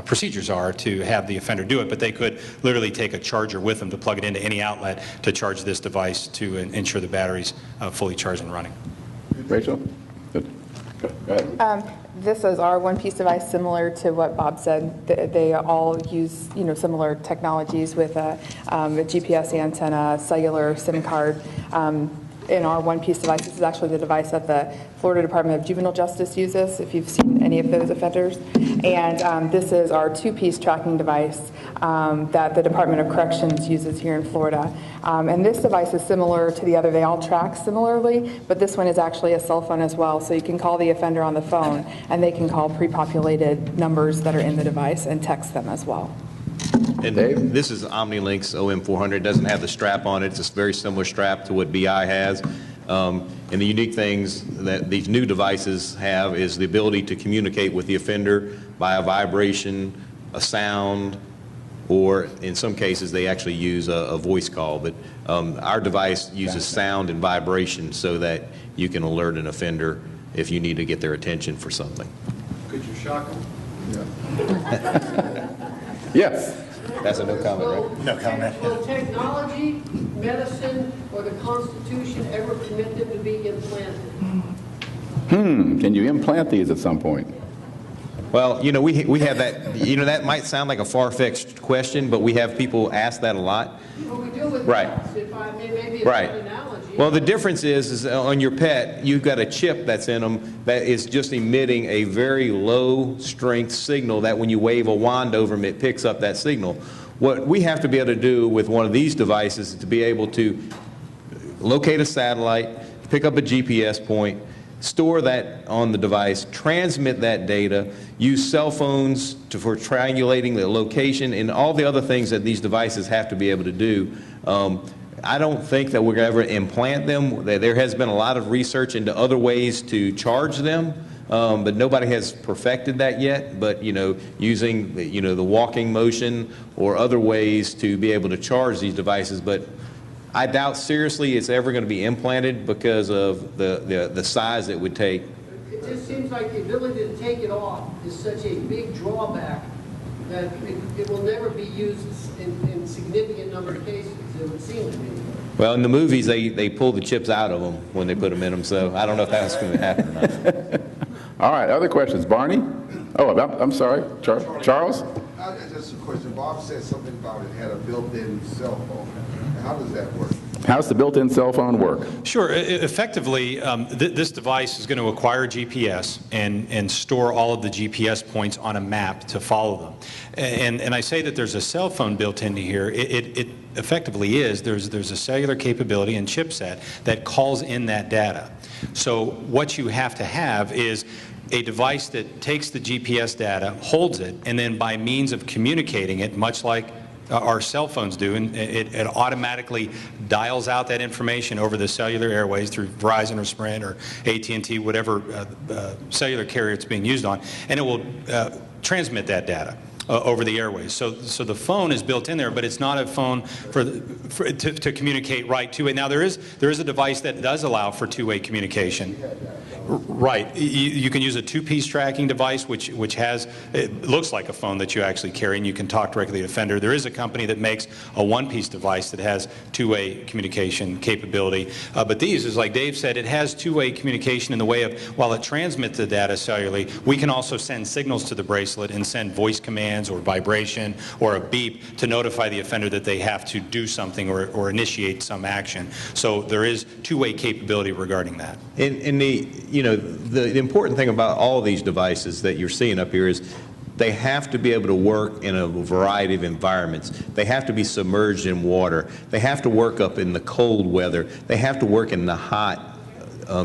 procedures are to have the offender do it, but they could literally take a charger with them to plug it into any outlet to charge this device to ensure the battery's fully charged and running. Rachel? Good. Go ahead. This is our one-piece device, similar to what Bob said. They all use, similar technologies with a GPS antenna, cellular SIM card. In our one-piece device, this is actually the device that the Florida Department of Juvenile Justice uses, if you've seen any of those offenders. And this is our two-piece tracking device that the Department of Corrections uses here in Florida. And this device is similar to the other. They all track similarly, but this one is actually a cell phone as well. So you can call the offender on the phone, and they can call pre-populated numbers that are in the device and text them as well. And Dave? this is OmniLink's OM400. It doesn't have the strap on it. It's a very similar strap to what BI has. And the unique things that these new devices have is the ability to communicate with the offender by a vibration, a sound, or in some cases they actually use a voice call. But our device uses sound and vibration so that you can alert an offender if you need to get their attention for something. Could you shock them? Yes. That's a no comment, right? No comment. Will technology, medicine, or the Constitution ever permit them to be implanted? Can you implant these at some point? Well, we have that, that might sound like a far-fetched question, but we have people ask that a lot. Well, we do with Right. pets, if I may, maybe it's Right. an analogy. Well, the difference is on your pet, you've got a chip that's in them that is just emitting a very low-strength signal that when you wave a wand over them, it picks up that signal. What we have to be able to do with one of these devices is to be able to locate a satellite, pick up a GPS point, store that on the device, transmit that data, use cell phones for triangulating the location, and all the other things that these devices have to be able to do. I don't think that we're going to ever implant them. There has been a lot of research into other ways to charge them, but nobody has perfected that yet. But using the walking motion or other ways to be able to charge these devices. But I doubt seriously it's ever going to be implanted because of the size it would take. It just seems like the ability to take it off is such a big drawback that it will never be used in significant number of cases, it would seem to me. Well, in the movies, they pull the chips out of them when they put them in them, so I don't know if that's going to happen or not. All right, other questions? Barney? Oh, I'm sorry. Charles? Just a question. Bob said something about it had a built-in cell phone. How does that work? How's the built-in cell phone work? Sure. Effectively, this device is going to acquire GPS and store all of the GPS points on a map to follow them. And I say that there's a cell phone built into here. It effectively is. There's a cellular capability and chipset that calls in that data. So what you have to have is a device that takes the GPS data, holds it, and then by means of communicating it, much like our cell phones do, and it automatically dials out that information over the cellular airways through Verizon or Sprint or AT&T, whatever cellular carrier it's being used on, and it will transmit that data over the airways. So the phone is built in there, but it's not a phone to communicate right to it. Now there is a device that does allow for two-way communication. Right. You can use a two-piece tracking device, which it looks like a phone that you actually carry, and you can talk directly to the offender. There is a company that makes a one-piece device that has two-way communication capability. But these, as like Dave said, it has two-way communication in the way of, while it transmits the data cellularly, we can also send signals to the bracelet and send voice commands or vibration or a beep to notify the offender that they have to do something or initiate some action. So there is two-way capability regarding that. And the important thing about all of these devices that you're seeing up here is they have to be able to work in a variety of environments. They have to be submerged in water. They have to work up in the cold weather. They have to work in the hot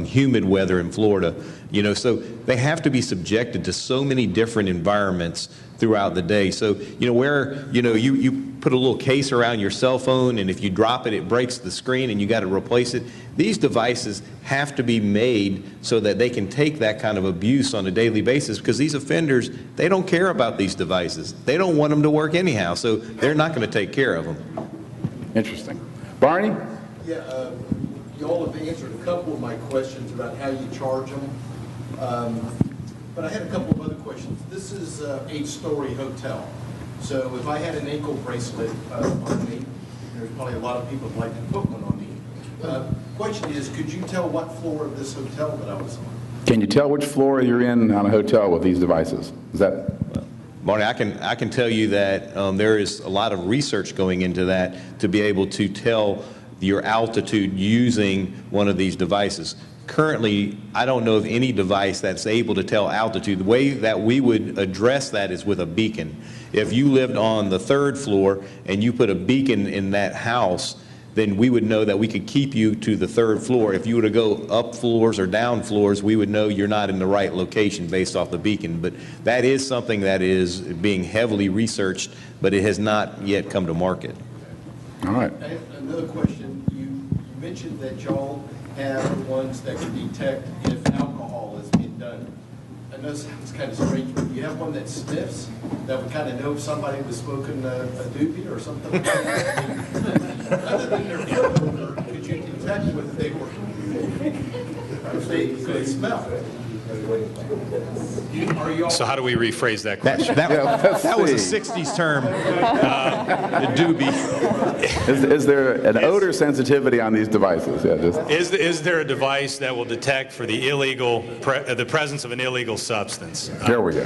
humid weather in Florida. You know, so they have to be subjected to so many different environments throughout the day. So, you know, where, you know, you put a little case around your cell phone, and if you drop it, it breaks the screen and you got to replace it. These devices have to be made so that they can take that kind of abuse on a daily basis, because these offenders, they don't care about these devices. They don't want them to work anyhow, so they're not going to take care of them. Interesting. Barney? Yeah, y'all have answered a couple of my questions about how you charge them. But I had a couple of other questions. This is an 8-story hotel. So if I had an ankle bracelet on me, there's probably a lot of people who'd like to put one on me. Question is, could you tell what floor of this hotel that I was on? Can you tell which floor you're in on a hotel with these devices? Is that... Marty, I can tell you that there is a lot of research going into that to be able to tell your altitude using one of these devices. Currently, I don't know of any device that's able to tell altitude. The way that we would address that is with a beacon. If you lived on the 3rd floor and you put a beacon in that house, then we would know that we could keep you to the 3rd floor. If you were to go up floors or down floors, we would know you're not in the right location based off the beacon. But that is something that is being heavily researched, but it has not yet come to market. All right. I have another question. You mentioned that y'all have ones that can detect if alcohol is being done. I know it sounds kind of strange, but you have one that sniffs that would kind of know if somebody was smoking a doobie or something like that. Other than their foot odor, could you detect whether they were, if they smell? Are you all? So how do we rephrase that question? That was a 60s term, the doobie. Is there an odor sensitivity on these devices? Yeah, just... Is there a device that will detect for the the presence of an illegal substance? There we go.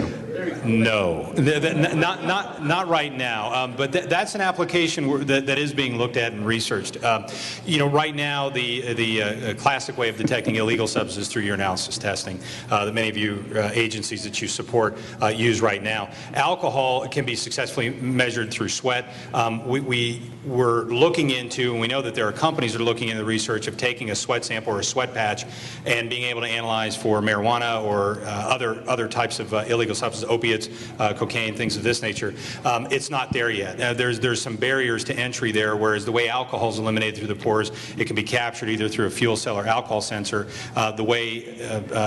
No, not right now. But that's an application that is being looked at and researched. You know, right now the classic way of detecting illegal substances through urinalysis testing that many of you agencies that you support use right now. Alcohol can be successfully measured through sweat. We're looking into, and we know that there are companies that are looking into the research of taking a sweat sample or a sweat patch and being able to analyze for marijuana or other types of illegal substances, opiates, cocaine, things of this nature. It's not there yet. There's some barriers to entry there, whereas the way alcohol is eliminated through the pores, it can be captured either through a fuel cell or alcohol sensor. The way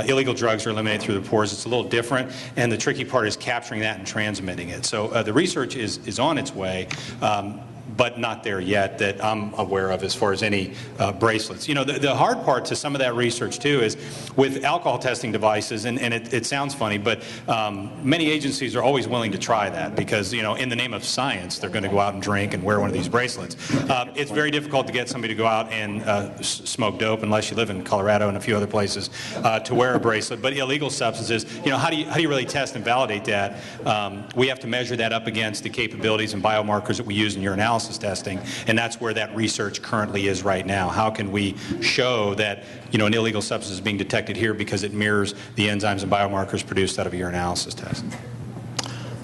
illegal drugs are eliminated through the pores, it's a little different, and the tricky part is capturing that and transmitting it. So the research is on its way, but not there yet that I'm aware of as far as any bracelets. You know, the hard part to some of that research too is with alcohol testing devices, and it sounds funny, but many agencies are always willing to try that because, you know, in the name of science, they're going to go out and drink and wear one of these bracelets. It's very difficult to get somebody to go out and smoke dope, unless you live in Colorado and a few other places, to wear a bracelet. But illegal substances, you know, how do you really test and validate that? We have to measure that up against the capabilities and biomarkers that we use in urinalysis testing, and that's where that research currently is right now. How can we show that, you know, an illegal substance is being detected here because it mirrors the enzymes and biomarkers produced out of a urinalysis test?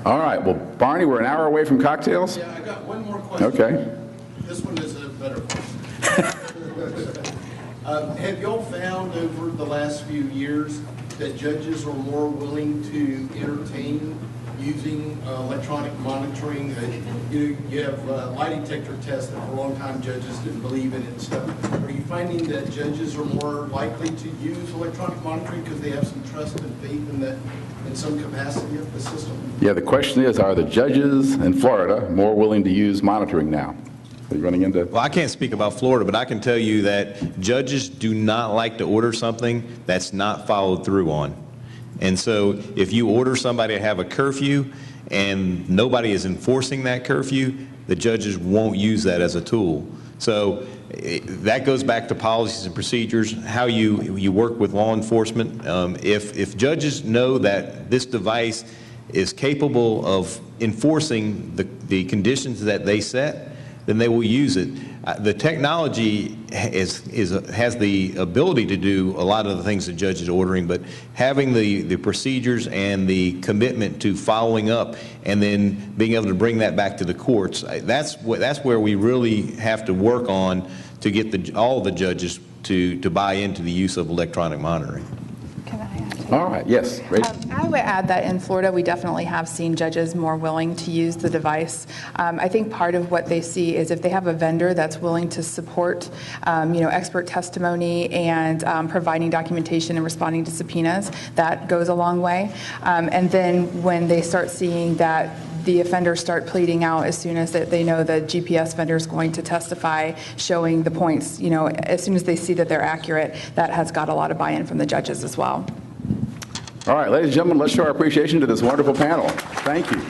All right. Well, Barney, we're an hour away from cocktails. Yeah, I got one more question. Okay. This one is a better question. Have y'all found over the last few years that judges are more willing to entertain using electronic monitoring? You have lie detector tests that for a long time judges didn't believe in it and stuff. Are you finding that judges are more likely to use electronic monitoring because they have some trust and faith in that, in some capacity of the system? Yeah, the question is, are the judges in Florida more willing to use monitoring now? Are you running into... Well, I can't speak about Florida, but I can tell you that judges do not like to order something that's not followed through on. And so if you order somebody to have a curfew and nobody is enforcing that curfew, the judges won't use that as a tool. So that goes back to policies and procedures, how you work with law enforcement. If judges know that this device is capable of enforcing the conditions that they set, then they will use it. The technology has the ability to do a lot of the things the judge is ordering, but having the procedures and the commitment to following up and then being able to bring that back to the courts, that's where we really have to work on to get all the judges to buy into the use of electronic monitoring. Can I add to that? All right, yes, Rachel. I would add that in Florida, we definitely have seen judges more willing to use the device. I think part of what they see is if they have a vendor that's willing to support, expert testimony and providing documentation and responding to subpoenas, that goes a long way. And then when they start seeing that the offenders start pleading out as soon as they know the GPS vendor is going to testify, showing the points, as soon as they see that they're accurate, that has got a lot of buy-in from the judges as well. All right, ladies and gentlemen, let's show our appreciation to this wonderful panel. Thank you.